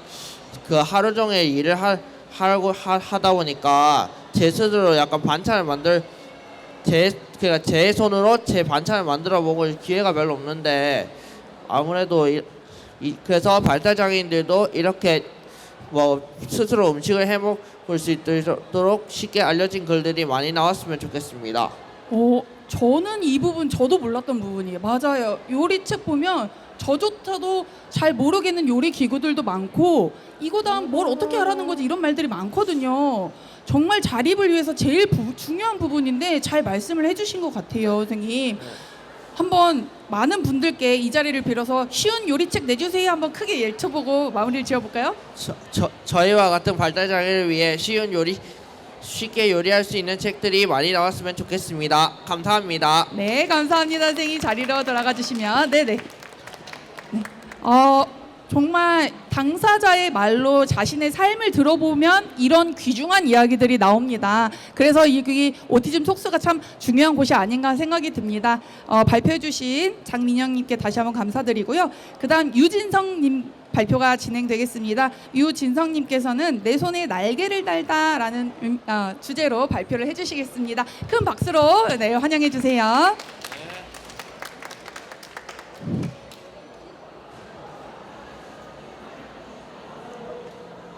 그 하루 종일 일을 하다 보니까 제 스스로 약간 반찬을 그러니까 제 손으로 제 반찬을 만들어 먹을 기회가 별로 없는데 아무래도 그래서 발달 장애인들도 이렇게 뭐 스스로 음식을 해 먹을 수 있도록 쉽게 알려진 글들이 많이 나왔으면 좋겠습니다. 저는 이 부분 저도 몰랐던 부분이에요. 맞아요. 요리책 보면 저조차도 잘 모르겠는 요리 기구들도 많고 이거 다음 뭘 어떻게 하라는 거지 이런 말들이 많거든요. 정말 자립을 위해서 제일 중요한 부분인데 잘 말씀을 해주신 것 같아요, 선생님. 한번 많은 분들께 이 자리를 빌어서 쉬운 요리책 내주세요 한번 크게 외쳐보고 마무리를 지어볼까요? 저희와 같은 발달 장애를 위해 쉽게 요리할 수 있는 책들이 많이 나왔으면 좋겠습니다. 감사합니다. 네, 감사합니다, 선생님. 자리로 돌아가 주시면. 네네. 네. 정말 당사자의 말로 자신의 삶을 들어보면 이런 귀중한 이야기들이 나옵니다. 그래서 이 오티즘 톡스가 참 중요한 곳이 아닌가 생각이 듭니다. 발표해주신 장민영님께 다시 한번 감사드리고요. 그다음 유진성님 발표가 진행되겠습니다. 유진성님께서는 내 손에 날개를 달다라는 주제로 발표를 해주시겠습니다. 큰 박수로 네, 환영해 주세요.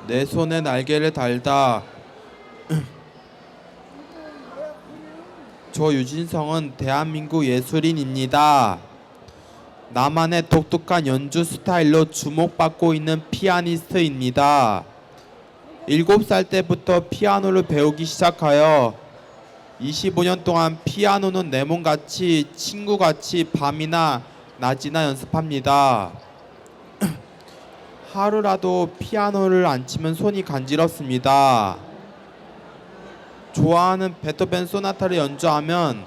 내 손에 날개를 달다. 저 유진성은 대한민국 예술인입니다. 나만의 독특한 연주 스타일로 주목받고 있는 피아니스트입니다. 7살 때부터 피아노를 배우기 시작하여 25년 동안 피아노는 내 몸같이 친구같이 밤이나 낮이나 연습합니다. 하루라도 피아노를 안 치면 손이 간지럽습니다. 좋아하는 베토벤 소나타를 연주하면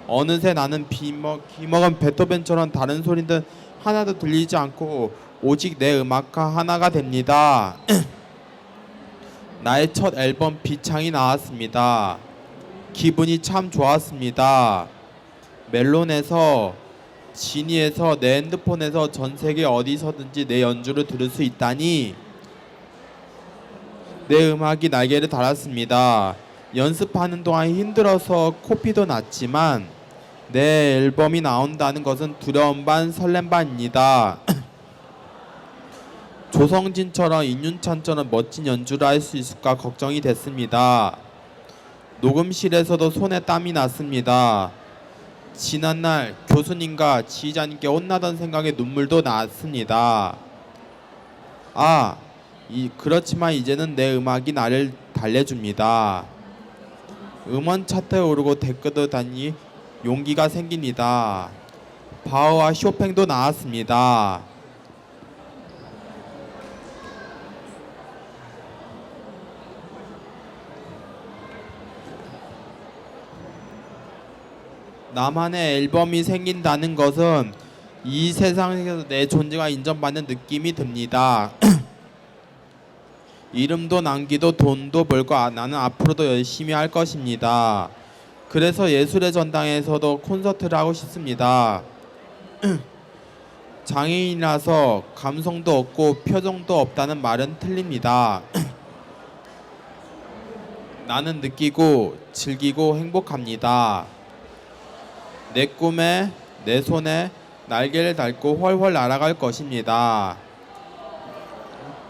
어느새 나는 기먹은 베토벤처럼 다른 소리는 하나도 들리지 않고 오직 내 음악과 하나가 됩니다. 나의 첫 앨범 비창이 나왔습니다. 기분이 참 좋았습니다. 멜론에서 지니에서 내 핸드폰에서 전 세계 어디서든지 내 연주를 들을 수 있다니 내 음악이 날개를 달았습니다. 연습하는 동안 힘들어서 코피도 났지만 내 앨범이 나온다는 것은 두려움 반 설렘 반입니다. 조성진처럼 임윤찬처럼 멋진 연주를 할 수 있을까 걱정이 됐습니다. 녹음실에서도 손에 땀이 났습니다. 지난날 교수님과 지휘자님께 혼나던 생각에 눈물도 났습니다. 그렇지만 이제는 내 음악이 나를 달래줍니다. 음원 차트에 오르고 댓글도 다니 용기가 생깁니다. 바흐와 쇼팽도 나왔습니다. 나만의 앨범이 생긴다는 것은 이 세상에서 내 존재가 인정받는 느낌이 듭니다. 이름도 남기도 돈도 벌고 나는 앞으로도 열심히 할 것입니다. 그래서 예술의 전당에서도 콘서트를 하고 싶습니다. 장애인이라서 감성도 없고 표정도 없다는 말은 틀립니다. 나는 느끼고 즐기고 행복합니다. 내 꿈에 내 손에 날개를 달고 훨훨 날아갈 것입니다.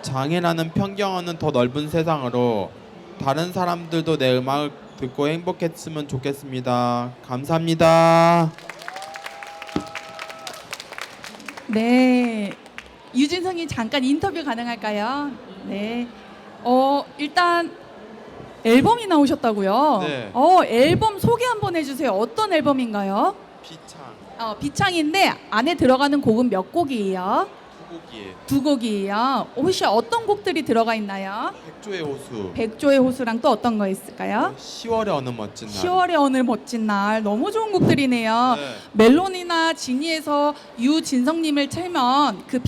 장애라는 편견 없는 더 넓은 세상으로 다른 사람들도 내 음악을 듣고 행복했으면 좋겠습니다. 감사합니다. 네, 유진성님 잠깐 인터뷰 가능할까요? 네. 일단 앨범이 나오셨다고요? 네. 앨범 소개 한번 해주세요. 어떤 앨범인가요? 비창. 비창인데 안에 들어가는 곡은 몇 곡이에요? 곡이에요. 두 곡이에요. 혹시 어떤 곡들이 들어가 있나요? 백조의 호수. 백조의 호수랑 또 어떤 거 있을까요? 10월의 어느 멋진 날. 10월의 어느 멋진 날. 너무 좋은 곡들이네요. 네. 멜론이나 지니에서 유진성님을 틀면 그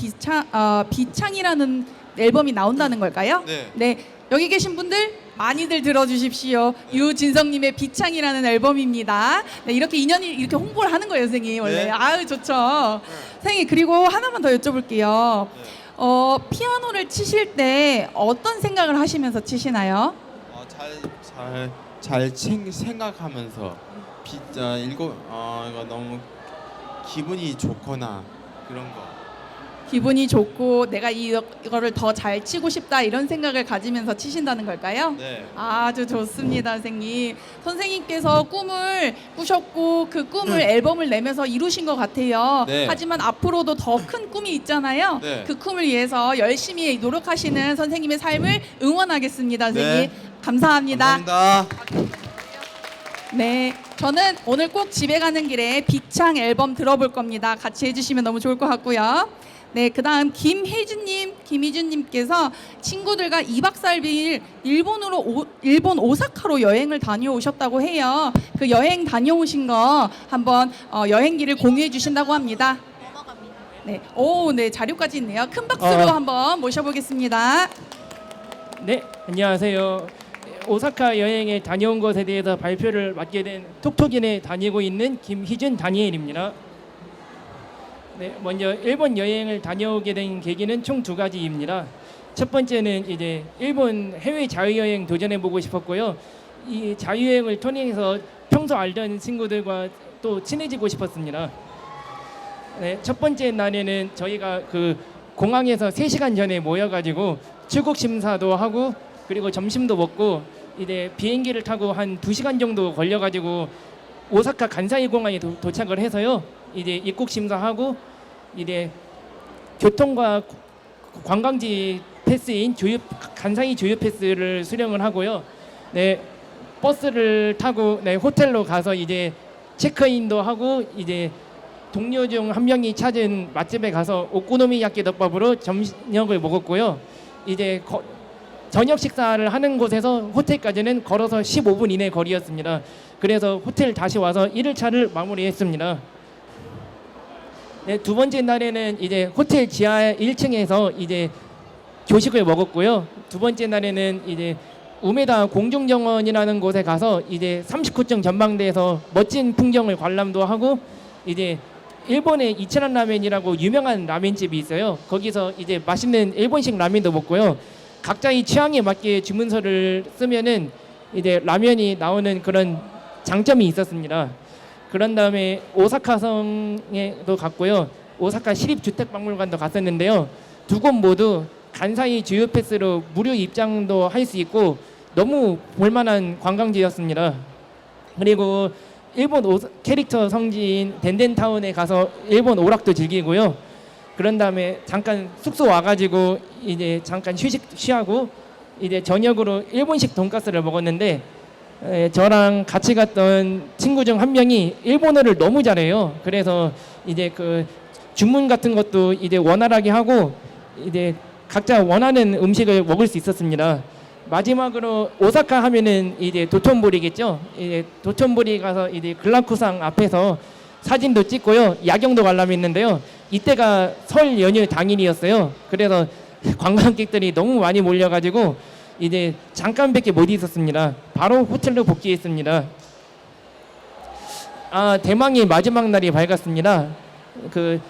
비창이라는 앨범이 나온다는 걸까요? 네. 여기 계신 분들 많이들 들어주십시오. 유진성님의 비창이라는 앨범입니다. 네, 이렇게 인연이 이렇게 홍보를 하는 거예요, 선생님. 원래. 네. 아유, 좋죠. 선생님, 그리고 하나만 더 여쭤볼게요. 피아노를 치실 때 어떤 생각을 하시면서 치시나요? 잘 생각하면서 이거 너무 기분이 좋거나 그런 거. 기분이 좋고 내가 이거를 더 잘 치고 싶다 이런 생각을 가지면서 치신다는 걸까요? 네. 아주 좋습니다, 선생님. 선생님께서 꿈을 꾸셨고 그 꿈을 앨범을 내면서 이루신 것 같아요. 네. 하지만 앞으로도 더 큰 꿈이 있잖아요. 네. 그 꿈을 위해서 열심히 노력하시는 선생님의 삶을 응원하겠습니다, 선생님. 네. 감사합니다. 감사합니다. 네, 저는 오늘 꼭 집에 가는 길에 비창 앨범 들어볼 겁니다. 같이 해주시면 너무 좋을 것 같고요. 네, 그다음 김희준님께서 친구들과 2박 4일 일본 오사카로 여행을 다녀오셨다고 해요. 그 여행 다녀오신 거 한번 여행기를 공유해 주신다고 합니다. 네, 네, 자료까지 있네요. 큰 박수로 한번 모셔보겠습니다. 네, 안녕하세요. 오사카 여행에 다녀온 것에 대해서 발표를 맡게 된 톡톡인에 다니고 있는 김희준 다니엘입니다. 네, 먼저 일본 여행을 다녀오게 된 계기는 총 두 가지입니다. 첫 번째는 이제 일본 해외 자유여행 도전해보고 싶었고요. 이 자유여행을 통해서 평소 알던 친구들과 또 친해지고 싶었습니다. 네, 첫 번째 날에는 저희가 그 공항에서 3시간 전에 모여가지고 출국 심사도 하고 그리고 점심도 먹고 이제 비행기를 타고 한 2시간 정도 걸려가지고 오사카 간사이 공항에 도착을 해서요. 이제 입국 심사하고 이제 교통과 관광지 패스인 간사이 조유 패스를 수령을 하고요. 네, 버스를 타고 호텔로 가서 이제 체크인도 하고 이제 동료 중 한 명이 찾은 맛집에 가서 오코노미야끼 덮밥으로 저녁을 먹었고요. 이제 저녁 식사를 하는 곳에서 호텔까지는 걸어서 15분 이내 거리였습니다. 그래서 호텔 다시 와서 1일차를 마무리했습니다. 네, 두 번째 날에는 이제 호텔 지하 1층에서 이제 교식을 먹었고요. 두 번째 날에는 이제 우메다 공중정원이라는 곳에 가서 이제 39층 전망대에서 멋진 풍경을 관람도 하고 이제 일본의 이치란 라멘이라고 유명한 라멘집이 있어요. 거기서 이제 맛있는 일본식 라면도 먹고요. 각자의 취향에 맞게 주문서를 쓰면은 이제 라면이 나오는 그런 장점이 있었습니다. 그런 다음에 오사카 성에도 갔고요. 오사카 시립주택박물관도 갔었는데요. 두 곳 모두 간사이 주요 패스로 무료 입장도 할 수 있고 너무 볼만한 관광지였습니다. 그리고 일본 캐릭터 성지인 덴덴타운에 가서 일본 오락도 즐기고요. 그런 다음에 잠깐 숙소 와가지고 이제 잠깐 쉬하고 이제 저녁으로 일본식 돈가스를 먹었는데 저랑 같이 갔던 친구 중 한 명이 일본어를 너무 잘해요. 그래서 이제 그 주문 같은 것도 이제 원활하게 하고 이제 각자 원하는 음식을 먹을 수 있었습니다. 마지막으로 오사카 하면은 이제 도톤보리겠죠. 이제 도톤보리 가서 이제 글라쿠상 앞에서 사진도 찍고요. 야경도 관람했는데요. 이때가 설 연휴 당일이었어요. 그래서 관광객들이 너무 많이 몰려가지고 이제 잠깐밖에 못 있었습니다. 바로 호텔로 복귀했습니다. 대망의 마지막 날이 밝았습니다. 그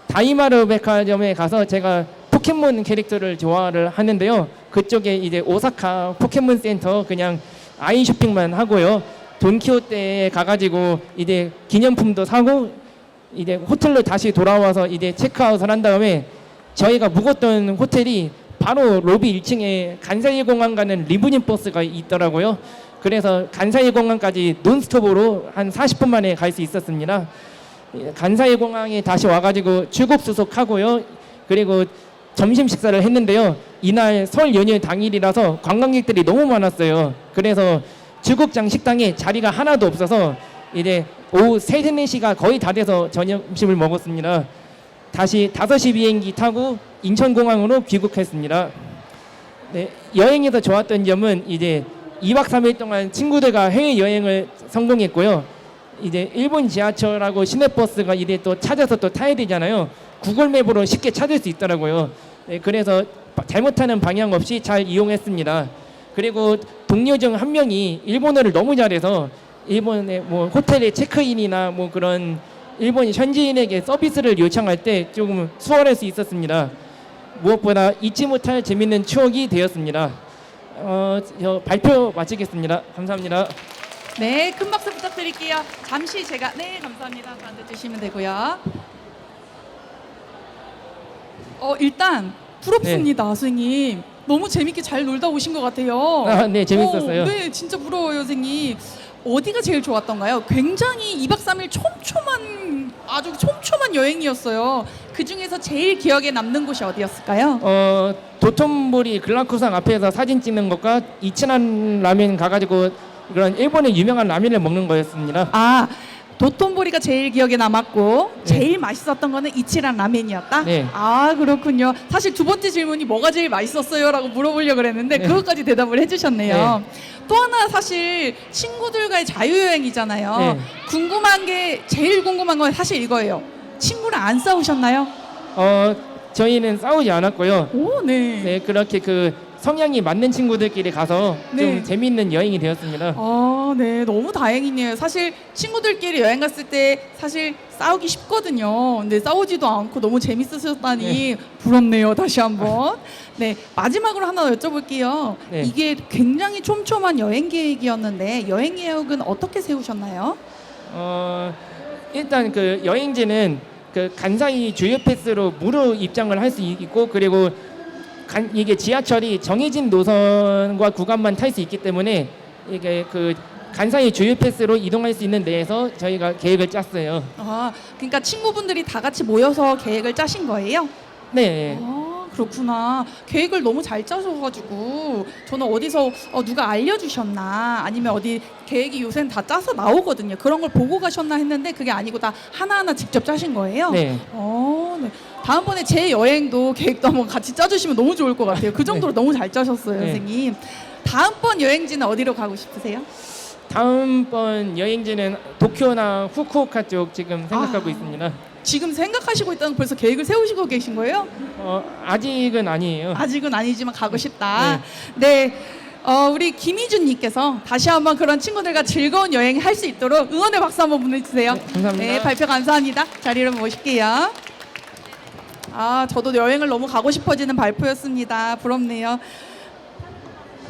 다이마루 백화점에 가서 제가 포켓몬 캐릭터를 좋아를 하는데요. 그쪽에 이제 오사카 포켓몬 센터 그냥 아이 쇼핑만 하고요. 돈키호테에 가가지고 이제 기념품도 사고 이제 호텔로 다시 돌아와서 이제 체크아웃을 한 다음에 저희가 묵었던 호텔이 바로 로비 1층에 간사이 공항 가는 리무진 버스가 있더라고요. 그래서 간사이 공항까지 논스톱으로 한 40분 만에 갈 수 있었습니다. 간사이 공항에 다시 와가지고 출국 수속하고요. 그리고 점심 식사를 했는데요. 이날 설 연휴 당일이라서 관광객들이 너무 많았어요. 그래서 출국장 식당에 자리가 하나도 없어서 이제 오후 3, 4시가 거의 다 돼서 점심을 먹었습니다. 다시 5시 비행기 타고 인천공항으로 귀국했습니다. 네, 여행에서 좋았던 점은 이제 2박 3일 동안 친구들과 해외 여행을 성공했고요. 이제 일본 지하철하고 시내버스가 이제 또 찾아서 또 타야 되잖아요. 구글맵으로 쉽게 찾을 수 있더라고요. 네, 그래서 잘못하는 방향 없이 잘 이용했습니다. 그리고 동료 중 한 명이 일본어를 너무 잘해서 일본의 뭐 호텔의 체크인이나 뭐 그런 일본 현지인에게 서비스를 요청할 때 조금 수월할 수 있었습니다. 무엇보다 잊지 못할 재밌는 추억이 되었습니다. 저 발표 마치겠습니다. 감사합니다. 네, 큰 박수 부탁드릴게요. 잠시 제가 네, 감사합니다. 앉아주시면 되고요. 일단 부럽습니다, 선생님. 너무 재밌게 잘 놀다 오신 것 같아요. 아, 네, 재밌었어요. 네, 진짜 부러워요, 선생님. 어디가 제일 좋았던가요? 굉장히 2박 3일 아주 촘촘한 여행이었어요. 그 중에서 제일 기억에 남는 곳이 어디였을까요? 도톤보리 글라쿠상 앞에서 사진 찍는 것과 이치란 라멘 가가지고 그런 일본의 유명한 라면을 먹는 거였습니다. 아, 도톤보리가 제일 기억에 남았고 제일 맛있었던 거는 이치란 라멘이었다? 네. 아, 그렇군요. 사실 두 번째 질문이 뭐가 제일 맛있었어요? 라고 물어보려고 그랬는데 네. 그것까지 대답을 해주셨네요. 또 하나 사실 친구들과의 자유여행이잖아요. 네. 제일 궁금한 건 사실 이거예요. 친구랑 안 싸우셨나요? 저희는 싸우지 않았고요. 오, 네. 네, 그렇게 그 성향이 맞는 친구들끼리 가서 네. 좀 재미있는 여행이 되었습니다. 아, 네, 너무 다행이네요. 사실 친구들끼리 여행 갔을 때 사실 싸우기 쉽거든요. 근데 싸우지도 않고 너무 재밌으셨다니 부럽네요. 다시 한번. 네, 마지막으로 하나 여쭤볼게요. 네. 이게 굉장히 촘촘한 여행 계획이었는데 여행 계획은 어떻게 세우셨나요? 일단 그 여행지는 그 간사이 주요 패스로 무료 입장을 할 수 있고 그리고 이게 지하철이 정해진 노선과 구간만 탈 수 있기 때문에 이게 그 간사이 주요 패스로 이동할 수 있는 데에서 저희가 계획을 짰어요. 아, 그러니까 친구분들이 다 같이 모여서 계획을 짜신 거예요? 네. 아, 그렇구나. 계획을 너무 잘 짜셔가지고 저는 어디서 누가 알려주셨나 아니면 어디 계획이 요새는 다 짜서 나오거든요. 그런 걸 보고 가셨나 했는데 그게 아니고 다 하나하나 직접 짜신 거예요? 네. 네. 다음번에 제 여행도 계획도 한번 같이 짜주시면 너무 좋을 것 같아요. 그 정도로 너무 잘 짜셨어요, 네. 선생님. 다음번 여행지는 어디로 가고 싶으세요? 다음번 여행지는 도쿄나 후쿠오카 쪽 지금 생각하고 있습니다. 지금 생각하시고 있다는 거 벌써 계획을 세우시고 계신 거예요? 아직은 아니에요. 아직은 아니지만 가고 싶다. 네. 우리 김희준님께서 다시 한번 그런 친구들과 즐거운 여행 할 수 있도록 응원의 박수 한번 보내주세요. 네, 감사합니다. 네, 발표 감사합니다. 자리로 모실게요. 아, 저도 여행을 너무 가고 싶어지는 발표였습니다. 부럽네요.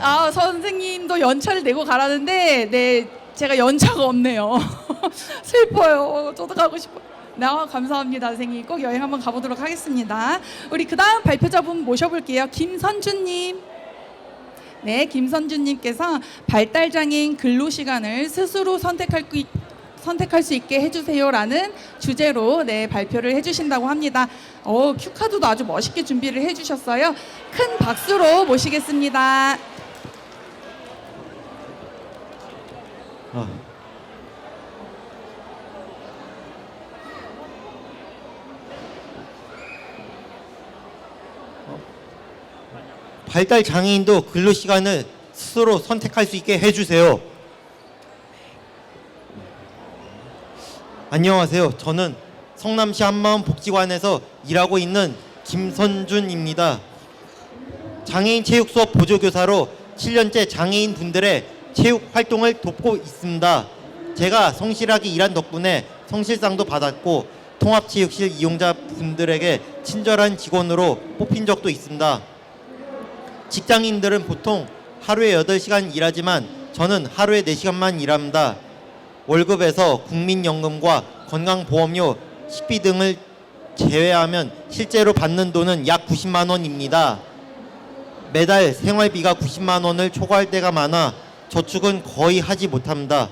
아, 선생님도 연차를 내고 가라는데, 네, 제가 연차가 없네요. 슬퍼요. 저도 가고 싶어요. 네, 감사합니다, 선생님. 꼭 여행 한번 가보도록 하겠습니다. 우리 그 다음 발표자분 모셔볼게요. 김선주님. 네, 김선주님께서 발달장애인 근로시간을 스스로 선택할 수 있게 해주세요라는 주제로 네, 발표를 해주신다고 합니다. 큐카드도 아주 멋있게 준비를 해주셨어요. 큰 박수로 모시겠습니다. 발달 장애인도 근로 시간을 스스로 선택할 수 있게 해주세요. 안녕하세요. 저는 성남시 한마음복지관에서 일하고 있는 김선준입니다. 장애인 체육 수업 보조교사로 7년째 장애인 분들의 체육 활동을 돕고 있습니다. 제가 성실하게 일한 덕분에 성실상도 받았고 통합체육실 이용자 분들에게 친절한 직원으로 뽑힌 적도 있습니다. 직장인들은 보통 하루에 8시간 일하지만 저는 하루에 4시간만 일합니다. 월급에서 국민연금과 건강보험료, 식비 등을 제외하면 실제로 받는 돈은 약 90만 원입니다. 매달 생활비가 90만 원을 초과할 때가 많아 저축은 거의 하지 못합니다.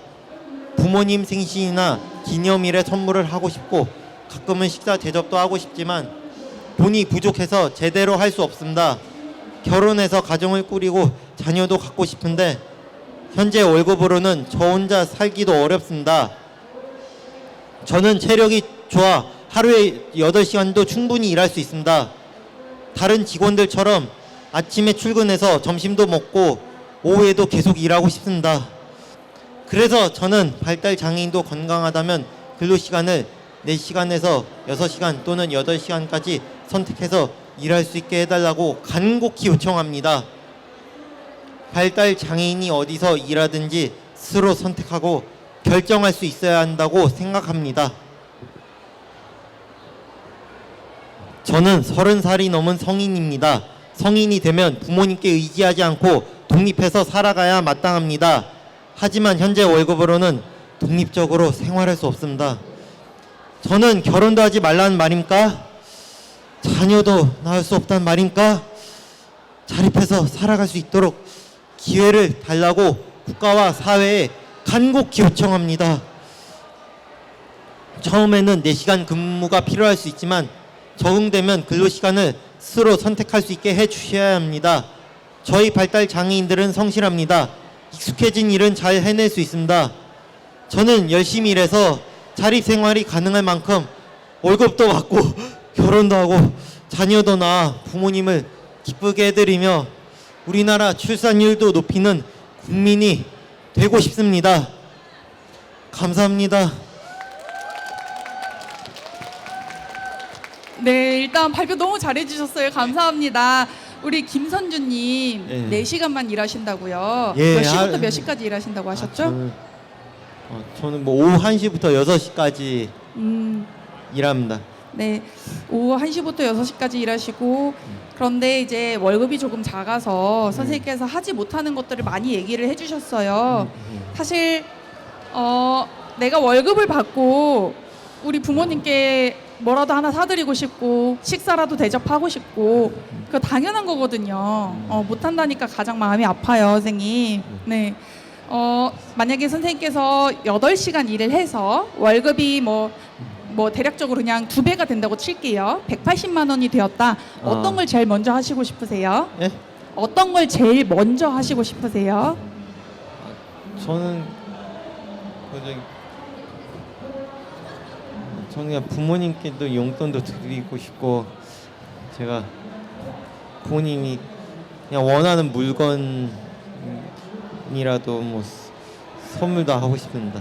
부모님 생신이나 기념일에 선물을 하고 싶고 가끔은 식사 대접도 하고 싶지만 돈이 부족해서 제대로 할 수 없습니다. 결혼해서 가정을 꾸리고 자녀도 갖고 싶은데 현재 월급으로는 저 혼자 살기도 어렵습니다. 저는 체력이 좋아 하루에 8시간도 충분히 일할 수 있습니다. 다른 직원들처럼 아침에 출근해서 점심도 먹고 오후에도 계속 일하고 싶습니다. 그래서 저는 발달 장애인도 건강하다면 근로시간을 4시간에서 6시간 또는 8시간까지 선택해서 일할 수 있게 해달라고 간곡히 요청합니다. 발달 장애인이 어디서 일하든지 스스로 선택하고 결정할 수 있어야 한다고 생각합니다. 저는 30살이 넘은 성인입니다. 성인이 되면 부모님께 의지하지 않고 독립해서 살아가야 마땅합니다. 하지만 현재 월급으로는 독립적으로 생활할 수 없습니다. 저는 결혼도 하지 말라는 말입니까? 자녀도 낳을 수 없다는 말입니까? 자립해서 살아갈 수 있도록 기회를 달라고 국가와 사회에 간곡히 요청합니다. 처음에는 4시간 근무가 필요할 수 있지만 적응되면 근로시간을 스스로 선택할 수 있게 해주셔야 합니다. 저희 발달 장애인들은 성실합니다. 익숙해진 일은 잘 해낼 수 있습니다. 저는 열심히 일해서 자립생활이 가능할 만큼 월급도 받고 결혼도 하고 자녀도 낳아 부모님을 기쁘게 해드리며 우리나라 출산율도 높이는 국민이 되고 싶습니다. 감사합니다. 네, 일단 발표 너무 잘해주셨어요. 감사합니다. 우리 김선주님, 예. 4시간만 일하신다고요. 예, 몇 시부터 아, 몇 시까지 일하신다고 하셨죠? 저는 뭐 오후 1시부터 6시까지 음, 일합니다. 네, 오후 1시부터 6시까지 일하시고 그런데 이제 월급이 조금 작아서 선생님께서 하지 못하는 것들을 많이 얘기를 해주셨어요. 사실 내가 월급을 받고 우리 부모님께 뭐라도 하나 사드리고 싶고 식사라도 대접하고 싶고 그거 당연한 거거든요. 못한다니까 가장 마음이 아파요, 선생님. 네. 만약에 선생님께서 8시간 일을 해서 월급이 뭐 대략적으로 그냥 2배가 된다고 칠게요. 180만 원이 되었다. 어떤 걸 제일 먼저 하시고 싶으세요? 예? 어떤 걸 제일 먼저 하시고 싶으세요? 저는 저는 그냥 부모님께도 용돈도 드리고 싶고 제가 부모님이 그냥 원하는 물건이라도 뭐 선물도 하고 싶습니다.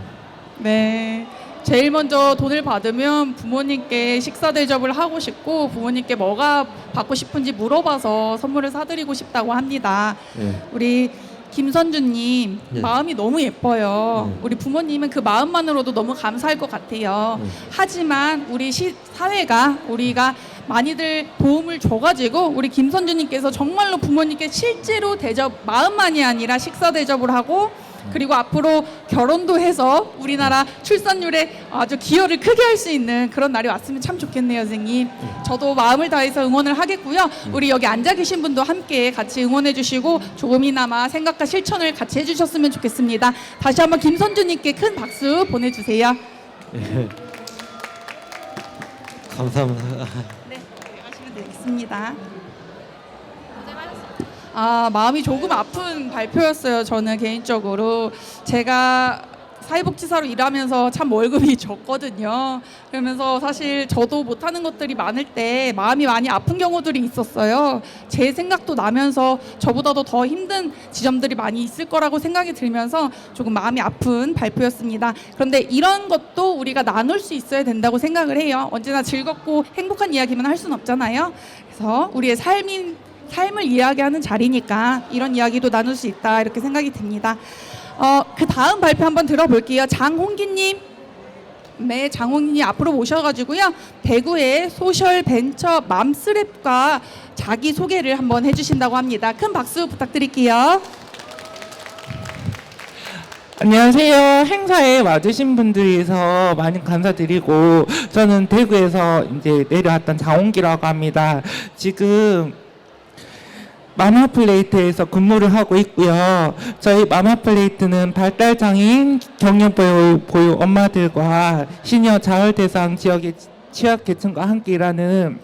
네. 제일 먼저 돈을 받으면 부모님께 식사 대접을 하고 싶고 부모님께 뭐가 받고 싶은지 물어봐서 선물을 사드리고 싶다고 합니다. 예. 우리 김선주님 네. 마음이 너무 예뻐요. 네. 우리 부모님은 그 마음만으로도 너무 감사할 것 같아요. 하지만 우리 사회가 우리가 많이들 도움을 줘가지고 우리 김선주님께서 정말로 부모님께 실제로 대접 마음만이 아니라 식사 대접을 하고 그리고 앞으로 결혼도 해서 우리나라 출산율에 아주 기여를 크게 할 수 있는 그런 날이 왔으면 참 좋겠네요, 선생님. 저도 마음을 다해서 응원을 하겠고요. 우리 여기 앉아 계신 분도 함께 같이 응원해 주시고 조금이나마 생각과 실천을 같이 해주셨으면 좋겠습니다. 다시 한번 김선주님께 큰 박수 보내주세요. 감사합니다. 네, 하시면 되겠습니다. 마음이 조금 아픈 발표였어요. 저는 개인적으로 제가 사회복지사로 일하면서 참 월급이 적거든요. 그러면서 사실 저도 못하는 것들이 많을 때 마음이 많이 아픈 경우들이 있었어요. 제 생각도 나면서 저보다도 더 힘든 지점들이 많이 있을 거라고 생각이 들면서 조금 마음이 아픈 발표였습니다. 그런데 이런 것도 우리가 나눌 수 있어야 된다고 생각을 해요. 언제나 즐겁고 행복한 이야기만 할 수는 없잖아요. 그래서 우리의 삶을 이야기하는 자리니까 이런 이야기도 나눌 수 있다 이렇게 생각이 듭니다. 그 다음 발표 한번 들어볼게요. 장홍기님. 네, 장홍기님 앞으로 모셔가지고요. 대구의 소셜 벤처 맘스랩과 자기소개를 한번 해주신다고 합니다. 큰 박수 부탁드릴게요. 안녕하세요. 행사에 와주신 분들에서 많이 감사드리고 저는 대구에서 이제 내려왔던 장홍기라고 합니다. 지금 마마플레이트에서 근무를 하고 있고요. 저희 마마플레이트는 발달장애인 경력보유 엄마들과 시니어 자활대상 지역의 취약계층과 함께 일하는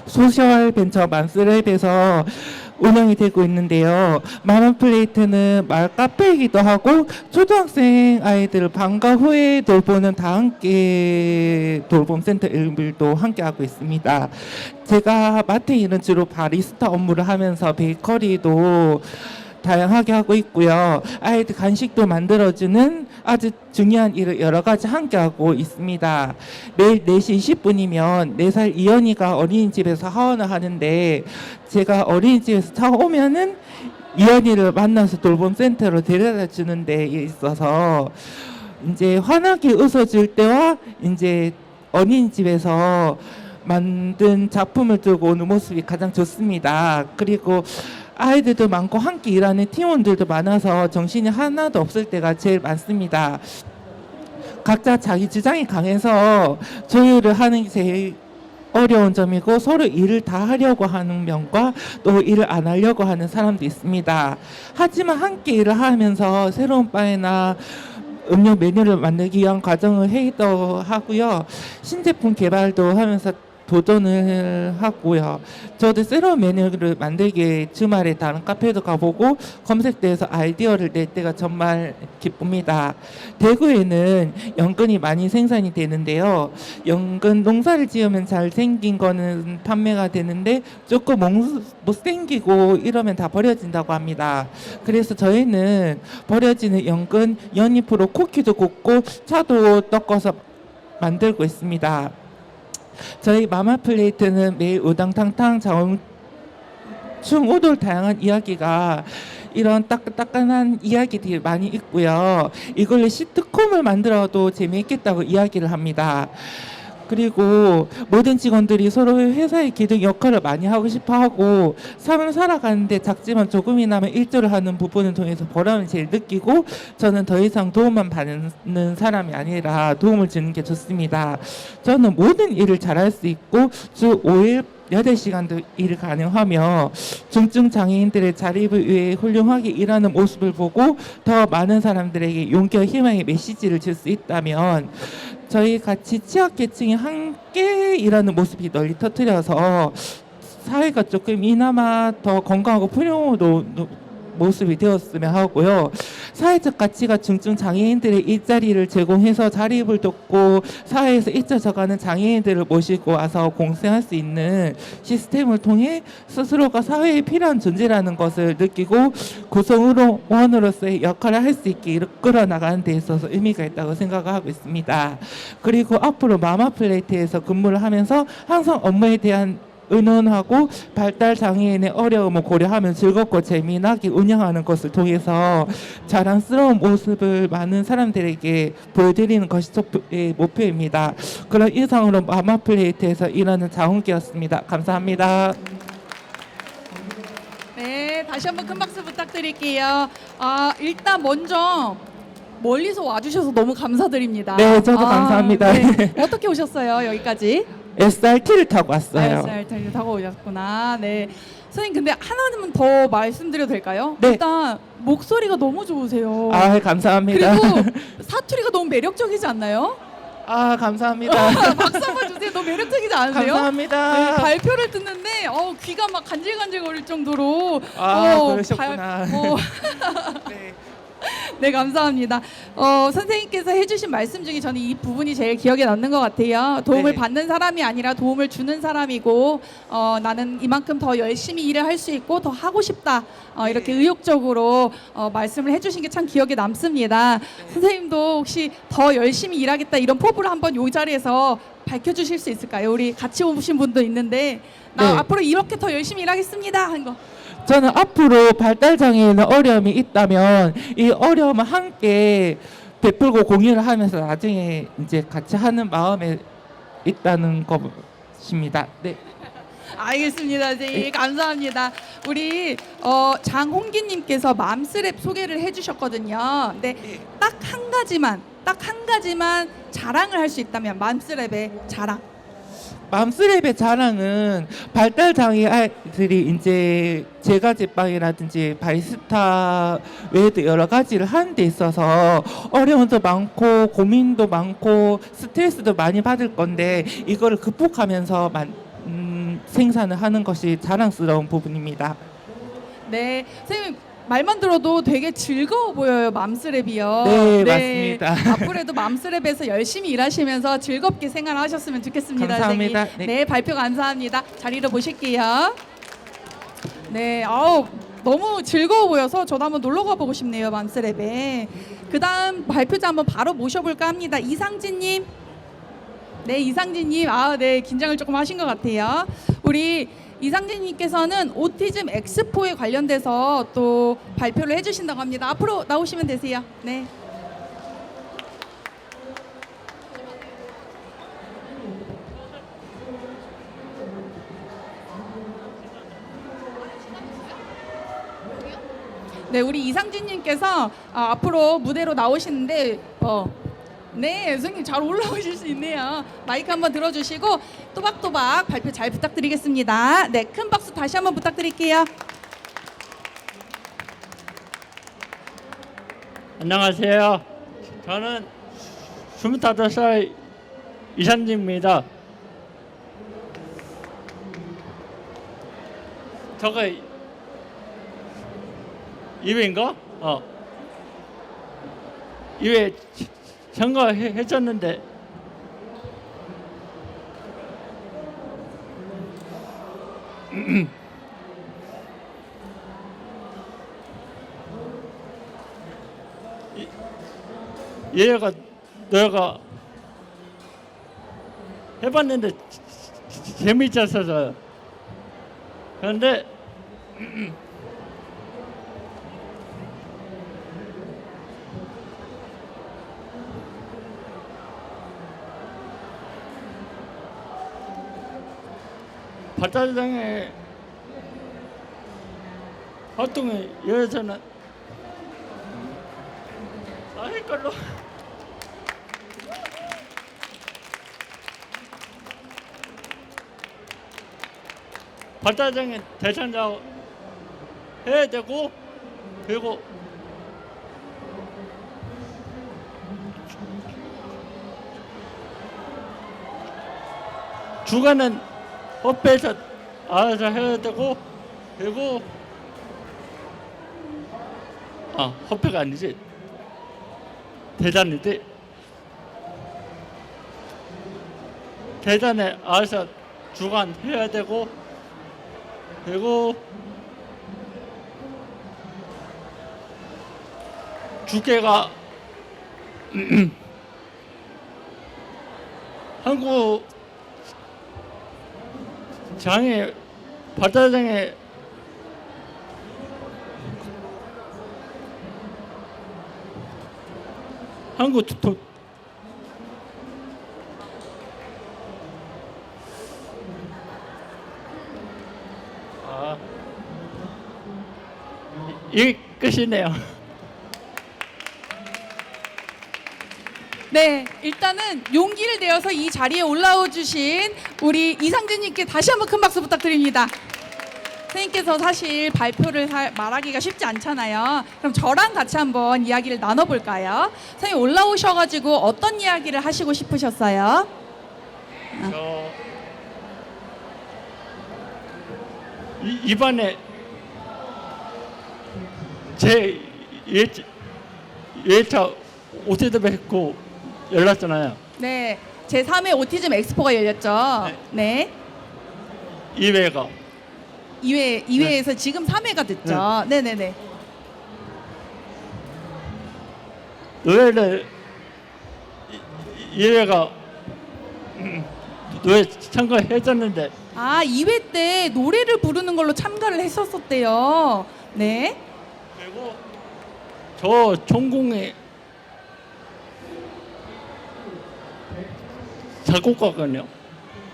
소셜벤처 맘스랩에서 운영이 되고 있는데요. 마마플레이트는 마을 카페이기도 하고 초등학생 아이들 방과 후에 돌보는 다 함께 돌봄 센터 일도 함께 하고 있습니다. 제가 맡은 일은 주로 바리스타 업무를 하면서 베이커리도 다양하게 하고 있고요. 아이들 간식도 만들어주는 아주 중요한 일을 여러 가지 함께 하고 있습니다. 매일 4시 20분이면 4살 이현이가 어린이집에서 하원을 하는데 제가 어린이집에서 차 오면은 이현이를 만나서 돌봄 센터로 데려다 주는 데 있어서 이제 환하게 웃어줄 때와 이제 어린이집에서 만든 작품을 들고 오는 모습이 가장 좋습니다. 그리고 아이들도 많고 함께 일하는 팀원들도 많아서 정신이 하나도 없을 때가 제일 많습니다. 각자 자기 주장이 강해서 조율을 하는 게 제일 어려운 점이고 서로 일을 다 하려고 하는 면과 또 일을 안 하려고 하는 사람도 있습니다. 하지만 함께 일을 하면서 새로운 바에나 음료 메뉴를 만들기 위한 과정을 회의도 하고요. 신제품 개발도 하면서 도전을 하고요. 저도 새로운 메뉴를 만들기 위해 주말에 다른 카페도 가보고 검색대에서 아이디어를 낼 때가 정말 기쁩니다. 대구에는 연근이 많이 생산이 되는데요. 연근 농사를 지으면 잘 생긴 거는 판매가 되는데 조금 못생기고 이러면 다 버려진다고 합니다. 그래서 저희는 버려지는 연근 연잎으로 쿠키도 굽고 차도 섞어서 만들고 있습니다. 저희 마마플레이트는 매일 우당탕탕 자웅충 오돌 다양한 이야기가 이런 따끈따끈한 이야기들이 많이 있고요. 이걸로 시트콤을 만들어도 재미있겠다고 이야기를 합니다. 그리고 모든 직원들이 서로 회사의 기둥 역할을 많이 하고 싶어하고 삶을 살아가는데 작지만 조금이나마 일조를 하는 부분을 통해서 보람을 제일 느끼고 저는 더 이상 도움만 받는 사람이 아니라 도움을 주는 게 좋습니다. 저는 모든 일을 잘할 수 있고 주 5일 8시간도 일 가능하며 중증 장애인들의 자립을 위해 훌륭하게 일하는 모습을 보고 더 많은 사람들에게 용기와 희망의 메시지를 줄 수 있다면 저희 같이 취약계층이 함께 일하는 모습이 널리 터뜨려서 사회가 조금 이나마 더 건강하고 훌륭한 모습이 되었으면 하고요. 사회적 가치가 중증 장애인들의 일자리를 제공해서 자립을 돕고 사회에서 잊혀져가는 장애인들을 모시고 와서 공생할 수 있는 시스템을 통해 스스로가 사회에 필요한 존재라는 것을 느끼고 구성원으로서의 역할을 할 수 있게 이끌어 나가는 데 있어서 의미가 있다고 생각하고 있습니다. 그리고 앞으로 마마플레이트에서 근무를 하면서 항상 업무에 대한 의논하고 발달 장애인의 어려움을 고려하면 즐겁고 재미나게 운영하는 것을 통해서 자랑스러운 모습을 많은 사람들에게 보여드리는 것이 저의 목표입니다. 그런 이상으로 마마플레이트에서 일하는 자홍기였습니다. 감사합니다. 네, 다시 한번 큰 박수 부탁드릴게요. 일단 먼저 멀리서 와주셔서 너무 감사드립니다. 네, 저도 감사합니다. 네. 어떻게 오셨어요, 여기까지? SRT를 타고 왔어요. SRT를 타고 오셨구나. 네. 선생님, 근데 하나만 더 말씀드려도 될까요? 네. 일단 목소리가 너무 좋으세요. 아, 감사합니다. 그리고 사투리가 너무 매력적이지 않나요? 아, 감사합니다. 박수 한번 주세요. 너무 매력적이지 않으세요? 감사합니다. 네, 발표를 듣는데 귀가 막 간질간질거릴 정도로 그러셨구나. 네. 네, 감사합니다. 선생님께서 해주신 말씀 중에 저는 이 부분이 제일 기억에 남는 것 같아요. 도움을 네. 받는 사람이 아니라 도움을 주는 사람이고 나는 이만큼 더 열심히 일을 할 수 있고 더 하고 싶다. 이렇게 의욕적으로 말씀을 해주신 게 참 기억에 남습니다. 선생님도 혹시 더 열심히 일하겠다 이런 포부를 한번 이 자리에서 밝혀주실 수 있을까요? 우리 같이 오신 분도 있는데 나 네. 앞으로 이렇게 더 열심히 일하겠습니다 한 거. 저는 앞으로 발달장애인의 어려움이 있다면 이 어려움을 함께 베풀고 공유를 하면서 나중에 이제 같이 하는 마음에 있다는 것입니다. 네. 알겠습니다, 선생님. 감사합니다. 우리 장홍기님께서 맘스랩 소개를 해주셨거든요. 근데 딱 한 가지만 자랑을 할 수 있다면 맘스랩의 자랑. 맘스랩의 자랑은 발달 장애 아이들이 이제 제과제빵이라든지 바리스타 외에도 여러 가지를 하는 데 있어서 어려움도 많고 고민도 많고 스트레스도 많이 받을 건데 이거를 극복하면서 생산을 하는 것이 자랑스러운 부분입니다. 네, 선생님 말만 들어도 되게 즐거워 보여요. 맘스랩이요. 네, 맞습니다. 앞으로도 맘스랩에서 열심히 일하시면서 즐겁게 생활하셨으면 좋겠습니다. 감사합니다. 선생님. 네. 네, 발표 감사합니다. 자리로 모실게요. 네, 아우 너무 즐거워 보여서 저도 한번 놀러 가보고 싶네요. 맘스랩에. 그다음 발표자 한번 바로 모셔볼까 합니다. 이상진님. 네, 이상진님. 아, 네, 긴장을 조금 하신 것 같아요. 우리 이상진님께서는 오티즘 엑스포에 관련돼서 또 발표를 해주신다고 합니다. 앞으로 나오시면 되세요. 네. 네, 우리 이상진님께서 앞으로 무대로 나오시는데 네, 선생님 잘 올라오실 수 있네요. 마이크 한번 들어주시고 또박또박 발표 잘 부탁드리겠습니다. 네, 큰 박수 다시 한번 부탁드릴게요. 안녕하세요. 저는 25살 이상진입니다. 저거 2회인가? 2회 참가했었는데 얘가 너가 해봤는데 재미있었어요. 그런데 발달장애 활동에 의해서는 헷갈려. 발달장애 대상자 해야 되고 그리고 주간은 협회에서 알아서 해야 되고 그리고 협회가 아니지 대단이지 대단에 알아서 주간 해야 되고 그리고 주계가 한국 장애 발달장애 한국 이게 끝이네요. 네, 일단은 용기를 내어서 이 자리에 올라와 주신 우리 이상진님께 다시 한번 큰 박수 부탁드립니다. 선생님께서 사실 발표를 말하기가 쉽지 않잖아요. 그럼 저랑 같이 한번 이야기를 나눠볼까요? 선생님 올라오셔가지고 어떤 이야기를 하시고 싶으셨어요? 이번에 제 예차 오티즘 뵙고 열렸잖아요. 네, 제3회 오티즘 엑스포가 열렸죠. 네. 2회가 2회에서 지금 3회가 됐죠. 네네네. 노래를 2회가 노래 참가했었는데 2회 때 노래를 부르는 걸로 참가를 했었대요. 네. 그리고 저 전공이 작곡가거든요.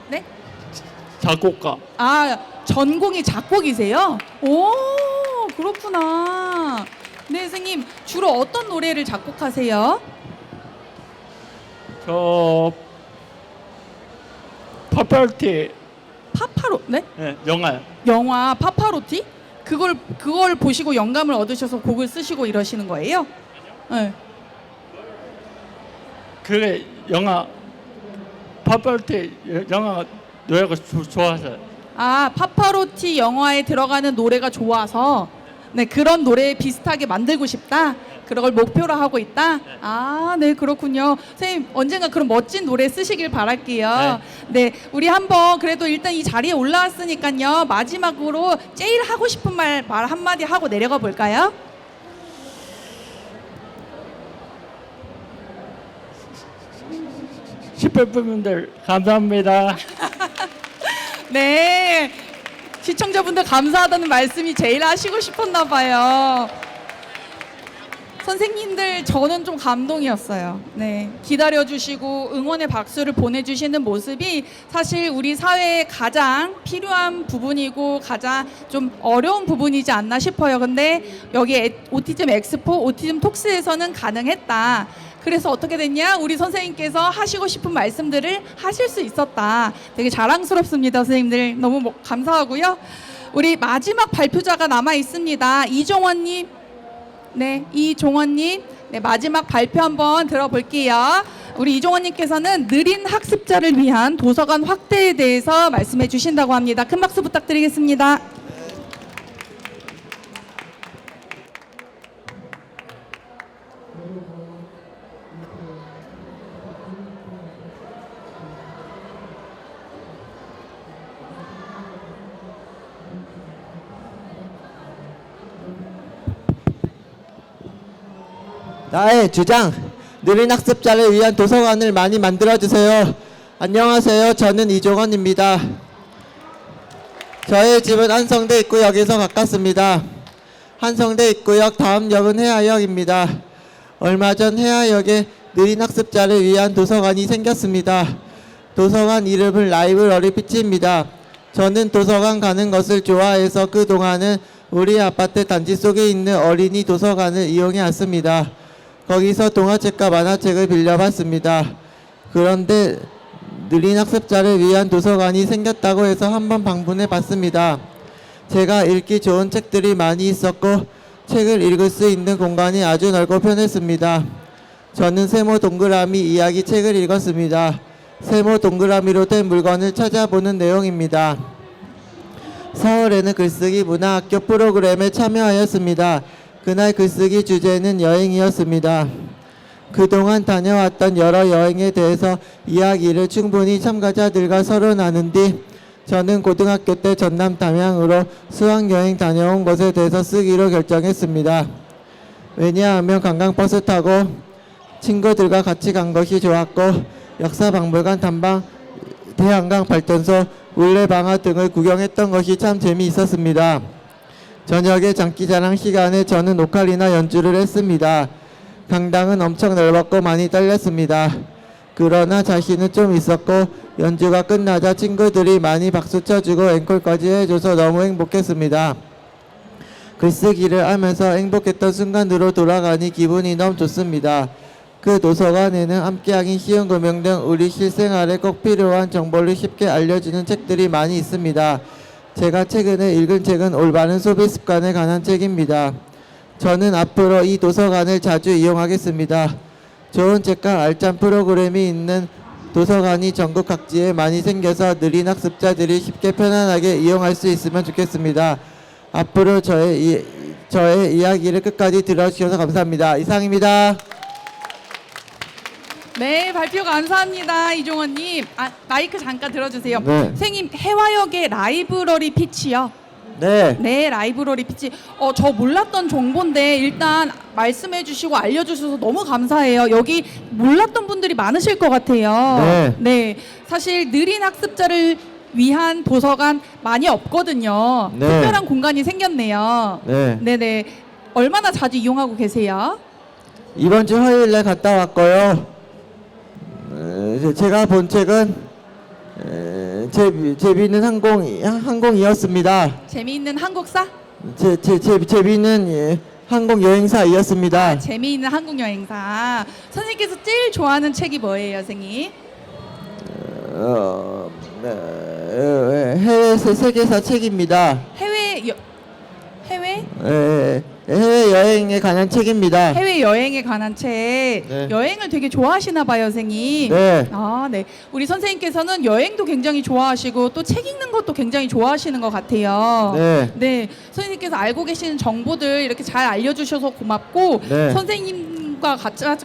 네? 작곡가. 전공이 작곡이세요? 오, 그렇구나. 네, 선생님 주로 어떤 노래를 작곡하세요? 저 파파로티 네? 영화요. 영화 파파로티? 그걸 보시고 영감을 얻으셔서 곡을 쓰시고 이러시는 거예요? 네. 그게 영화 파파로티 영화 노래가 좋아서. 파파로티 영화에 들어가는 노래가 좋아서 네, 그런 노래 비슷하게 만들고 싶다. 그런 걸 목표로 하고 있다. 아, 네, 그렇군요. 선생님, 언젠가 그런 멋진 노래 쓰시길 바랄게요. 네, 우리 한번 그래도 일단 이 자리에 올라왔으니까요. 마지막으로 제일 하고 싶은 말 한마디 하고 내려가 볼까요? 시청자분들 감사합니다. 네. 시청자분들 감사하다는 말씀이 제일 하시고 싶었나 봐요. 선생님들 저는 좀 감동이었어요. 네. 기다려주시고 응원의 박수를 보내주시는 모습이 사실 우리 사회에 가장 필요한 부분이고 가장 좀 어려운 부분이지 않나 싶어요. 근데 여기 오티즘 엑스포, 오티즘 톡스에서는 가능했다. 그래서 어떻게 됐냐? 우리 선생님께서 하시고 싶은 말씀들을 하실 수 있었다. 되게 자랑스럽습니다, 선생님들. 너무 감사하고요. 우리 마지막 발표자가 남아 있습니다. 이종원님. 네, 이종원님. 네, 마지막 발표 한번 들어볼게요. 우리 이종원님께서는 느린 학습자를 위한 도서관 확대에 대해서 말씀해 주신다고 합니다. 큰 박수 부탁드리겠습니다. 나의 주장, 느린 학습자를 위한 도서관을 많이 만들어주세요. 안녕하세요. 저는 이종원입니다. 저의 집은 한성대 입구역에서 가깝습니다. 한성대 입구역 다음 역은 해화역입니다. 얼마 전 해화역에 느린 학습자를 위한 도서관이 생겼습니다. 도서관 이름은 라이브러리 피치입니다. 저는 도서관 가는 것을 좋아해서 그동안은 우리 아파트 단지 속에 있는 어린이 도서관을 이용해 왔습니다. 거기서 동화책과 만화책을 빌려봤습니다. 그런데 느린 학습자를 위한 도서관이 생겼다고 해서 한번 방문해 봤습니다. 제가 읽기 좋은 책들이 많이 있었고 책을 읽을 수 있는 공간이 아주 넓고 편했습니다. 저는 세모 동그라미 이야기 책을 읽었습니다. 세모 동그라미로 된 물건을 찾아보는 내용입니다. 4월에는 글쓰기 문화학교 프로그램에 참여하였습니다. 그날 글쓰기 주제는 여행이었습니다. 그동안 다녀왔던 여러 여행에 대해서 이야기를 충분히 참가자들과 서로 나눈 뒤 저는 고등학교 때 전남 담양으로 수학여행 다녀온 것에 대해서 쓰기로 결정했습니다. 왜냐하면 관광버스 타고 친구들과 같이 간 것이 좋았고 역사박물관 탐방, 대한강 발전소, 물레방아 등을 구경했던 것이 참 재미있었습니다. 저녁에 장기자랑 시간에 저는 오카리나 연주를 했습니다. 강당은 엄청 넓었고 많이 떨렸습니다. 그러나 자신은 좀 있었고 연주가 끝나자 친구들이 많이 박수 쳐주고 앵콜까지 해줘서 너무 행복했습니다. 글쓰기를 하면서 행복했던 순간으로 돌아가니 기분이 너무 좋습니다. 그 도서관에는 함께하기 쉬운 금융 등 우리 실생활에 꼭 필요한 정보를 쉽게 알려주는 책들이 많이 있습니다. 제가 최근에 읽은 책은 올바른 소비 습관에 관한 책입니다. 저는 앞으로 이 도서관을 자주 이용하겠습니다. 좋은 책과 알찬 프로그램이 있는 도서관이 전국 각지에 많이 생겨서 느린 학습자들이 쉽게 편안하게 이용할 수 있으면 좋겠습니다. 앞으로 저의 이야기를 끝까지 들어주셔서 감사합니다. 이상입니다. 네, 발표 감사합니다. 이종원님. 마이크 잠깐 들어주세요. 네. 선생님, 해화역의 라이브러리 피치요. 네. 네, 라이브러리 피치. 저 몰랐던 정보인데 일단 말씀해 주시고 알려주셔서 너무 감사해요. 여기 몰랐던 분들이 많으실 것 같아요. 네. 네. 사실 느린 학습자를 위한 도서관 많이 없거든요. 네. 특별한 공간이 생겼네요. 네. 네네. 얼마나 자주 이용하고 계세요? 이번 주 화요일에 갔다 왔고요. 제가 본 책은 재미있는 항공이었습니다. 재미있는 한국사? 재미있는 항공 여행사이었습니다. 재미있는 한국 여행사. 선생님께서 제일 좋아하는 책이 뭐예요, 선생님? 해외 세계사 책입니다. 해외? 예, 해외여행에 관한 책입니다. 해외 여행에 관한 책. 네. 여행을 되게 좋아하시나 봐요, 선생님. 네. 아, 네. 우리 선생님께서는 여행도 굉장히 좋아하시고 또 책 읽는 것도 굉장히 좋아하시는 것 같아요. 네. 네. 선생님께서 알고 계시는 정보들 이렇게 잘 알려주셔서 고맙고 네. 선생님과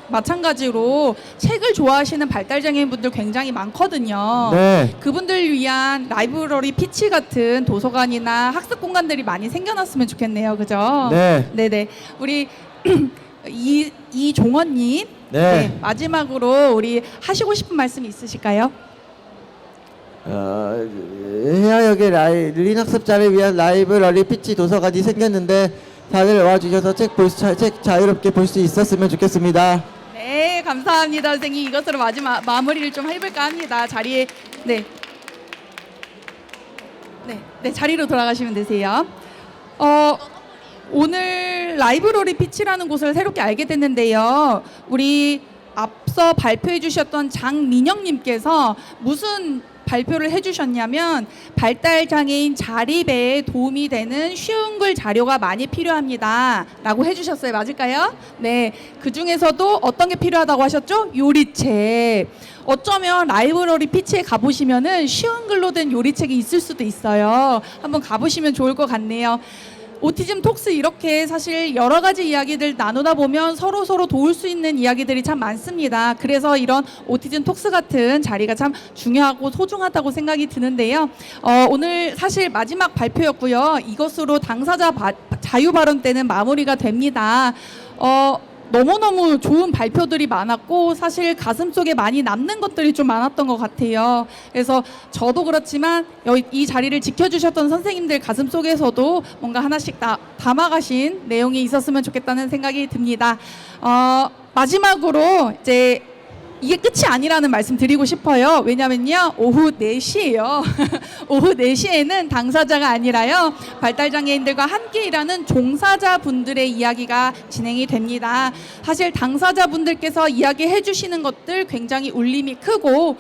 마찬가지로 책을 좋아하시는 발달장애인분들 굉장히 많거든요. 네. 그분들 위한 라이브러리 피치 같은 도서관이나 학습 공간들이 많이 생겨났으면 좋겠네요. 그죠? 네. 네네. 우리 이종원님. 네. 마지막으로 우리 하시고 싶은 말씀 있으실까요? 해화역에 린학습자를 위한 라이브러리 피치 도서관이 생겼는데 다들 와주셔서 책 자유롭게 볼 수 있었으면 좋겠습니다. 네, 감사합니다, 선생님. 이것으로 마무리를 좀 해볼까 합니다. 자리에 네, 자리로 돌아가시면 되세요. 오늘 라이브러리 피치라는 곳을 새롭게 알게 됐는데요. 우리 앞서 발표해 주셨던 장민영님께서 무슨 발표를 해주셨냐면 발달장애인 자립에 도움이 되는 쉬운 글 자료가 많이 필요합니다 라고 해주셨어요. 맞을까요? 네, 그 중에서도 어떤 게 필요하다고 하셨죠? 요리책. 어쩌면 라이브러리 피치에 가보시면은 쉬운 글로 된 요리책이 있을 수도 있어요. 한번 가보시면 좋을 것 같네요. 오티즘 톡스 이렇게 사실 여러 가지 이야기들 나누다 보면 서로 도울 수 있는 이야기들이 참 많습니다. 그래서 이런 오티즘 톡스 같은 자리가 참 중요하고 소중하다고 생각이 드는데요. 오늘 사실 마지막 발표였고요. 이것으로 당사자 자유 발언 때는 마무리가 됩니다. 너무너무 좋은 발표들이 많았고 사실 가슴속에 많이 남는 것들이 좀 많았던 것 같아요. 그래서 저도 그렇지만 이 자리를 지켜주셨던 선생님들 가슴속에서도 뭔가 하나씩 담아가신 내용이 있었으면 좋겠다는 생각이 듭니다. 마지막으로 이제 이게 끝이 아니라는 말씀 드리고 싶어요. 왜냐면요, 오후 4시예요. 오후 4시에는 당사자가 아니라요, 발달장애인들과 함께 일하는 종사자분들의 이야기가 진행이 됩니다. 사실 당사자분들께서 이야기해 주시는 것들 굉장히 울림이 크고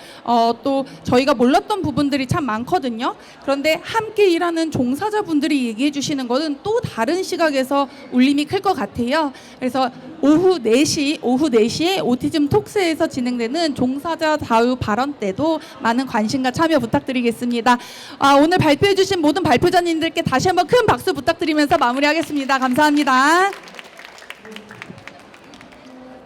또 저희가 몰랐던 부분들이 참 많거든요. 그런데 함께 일하는 종사자분들이 얘기해 주시는 것은 또 다른 시각에서 울림이 클 것 같아요. 그래서 오후 4시에 오티즘 톡스에서 진행되는 종사자 자유 발언 때도 많은 관심과 참여 부탁드리겠습니다. 오늘 발표해 주신 모든 발표자님들께 다시 한번 큰 박수 부탁드리면서 마무리하겠습니다. 감사합니다.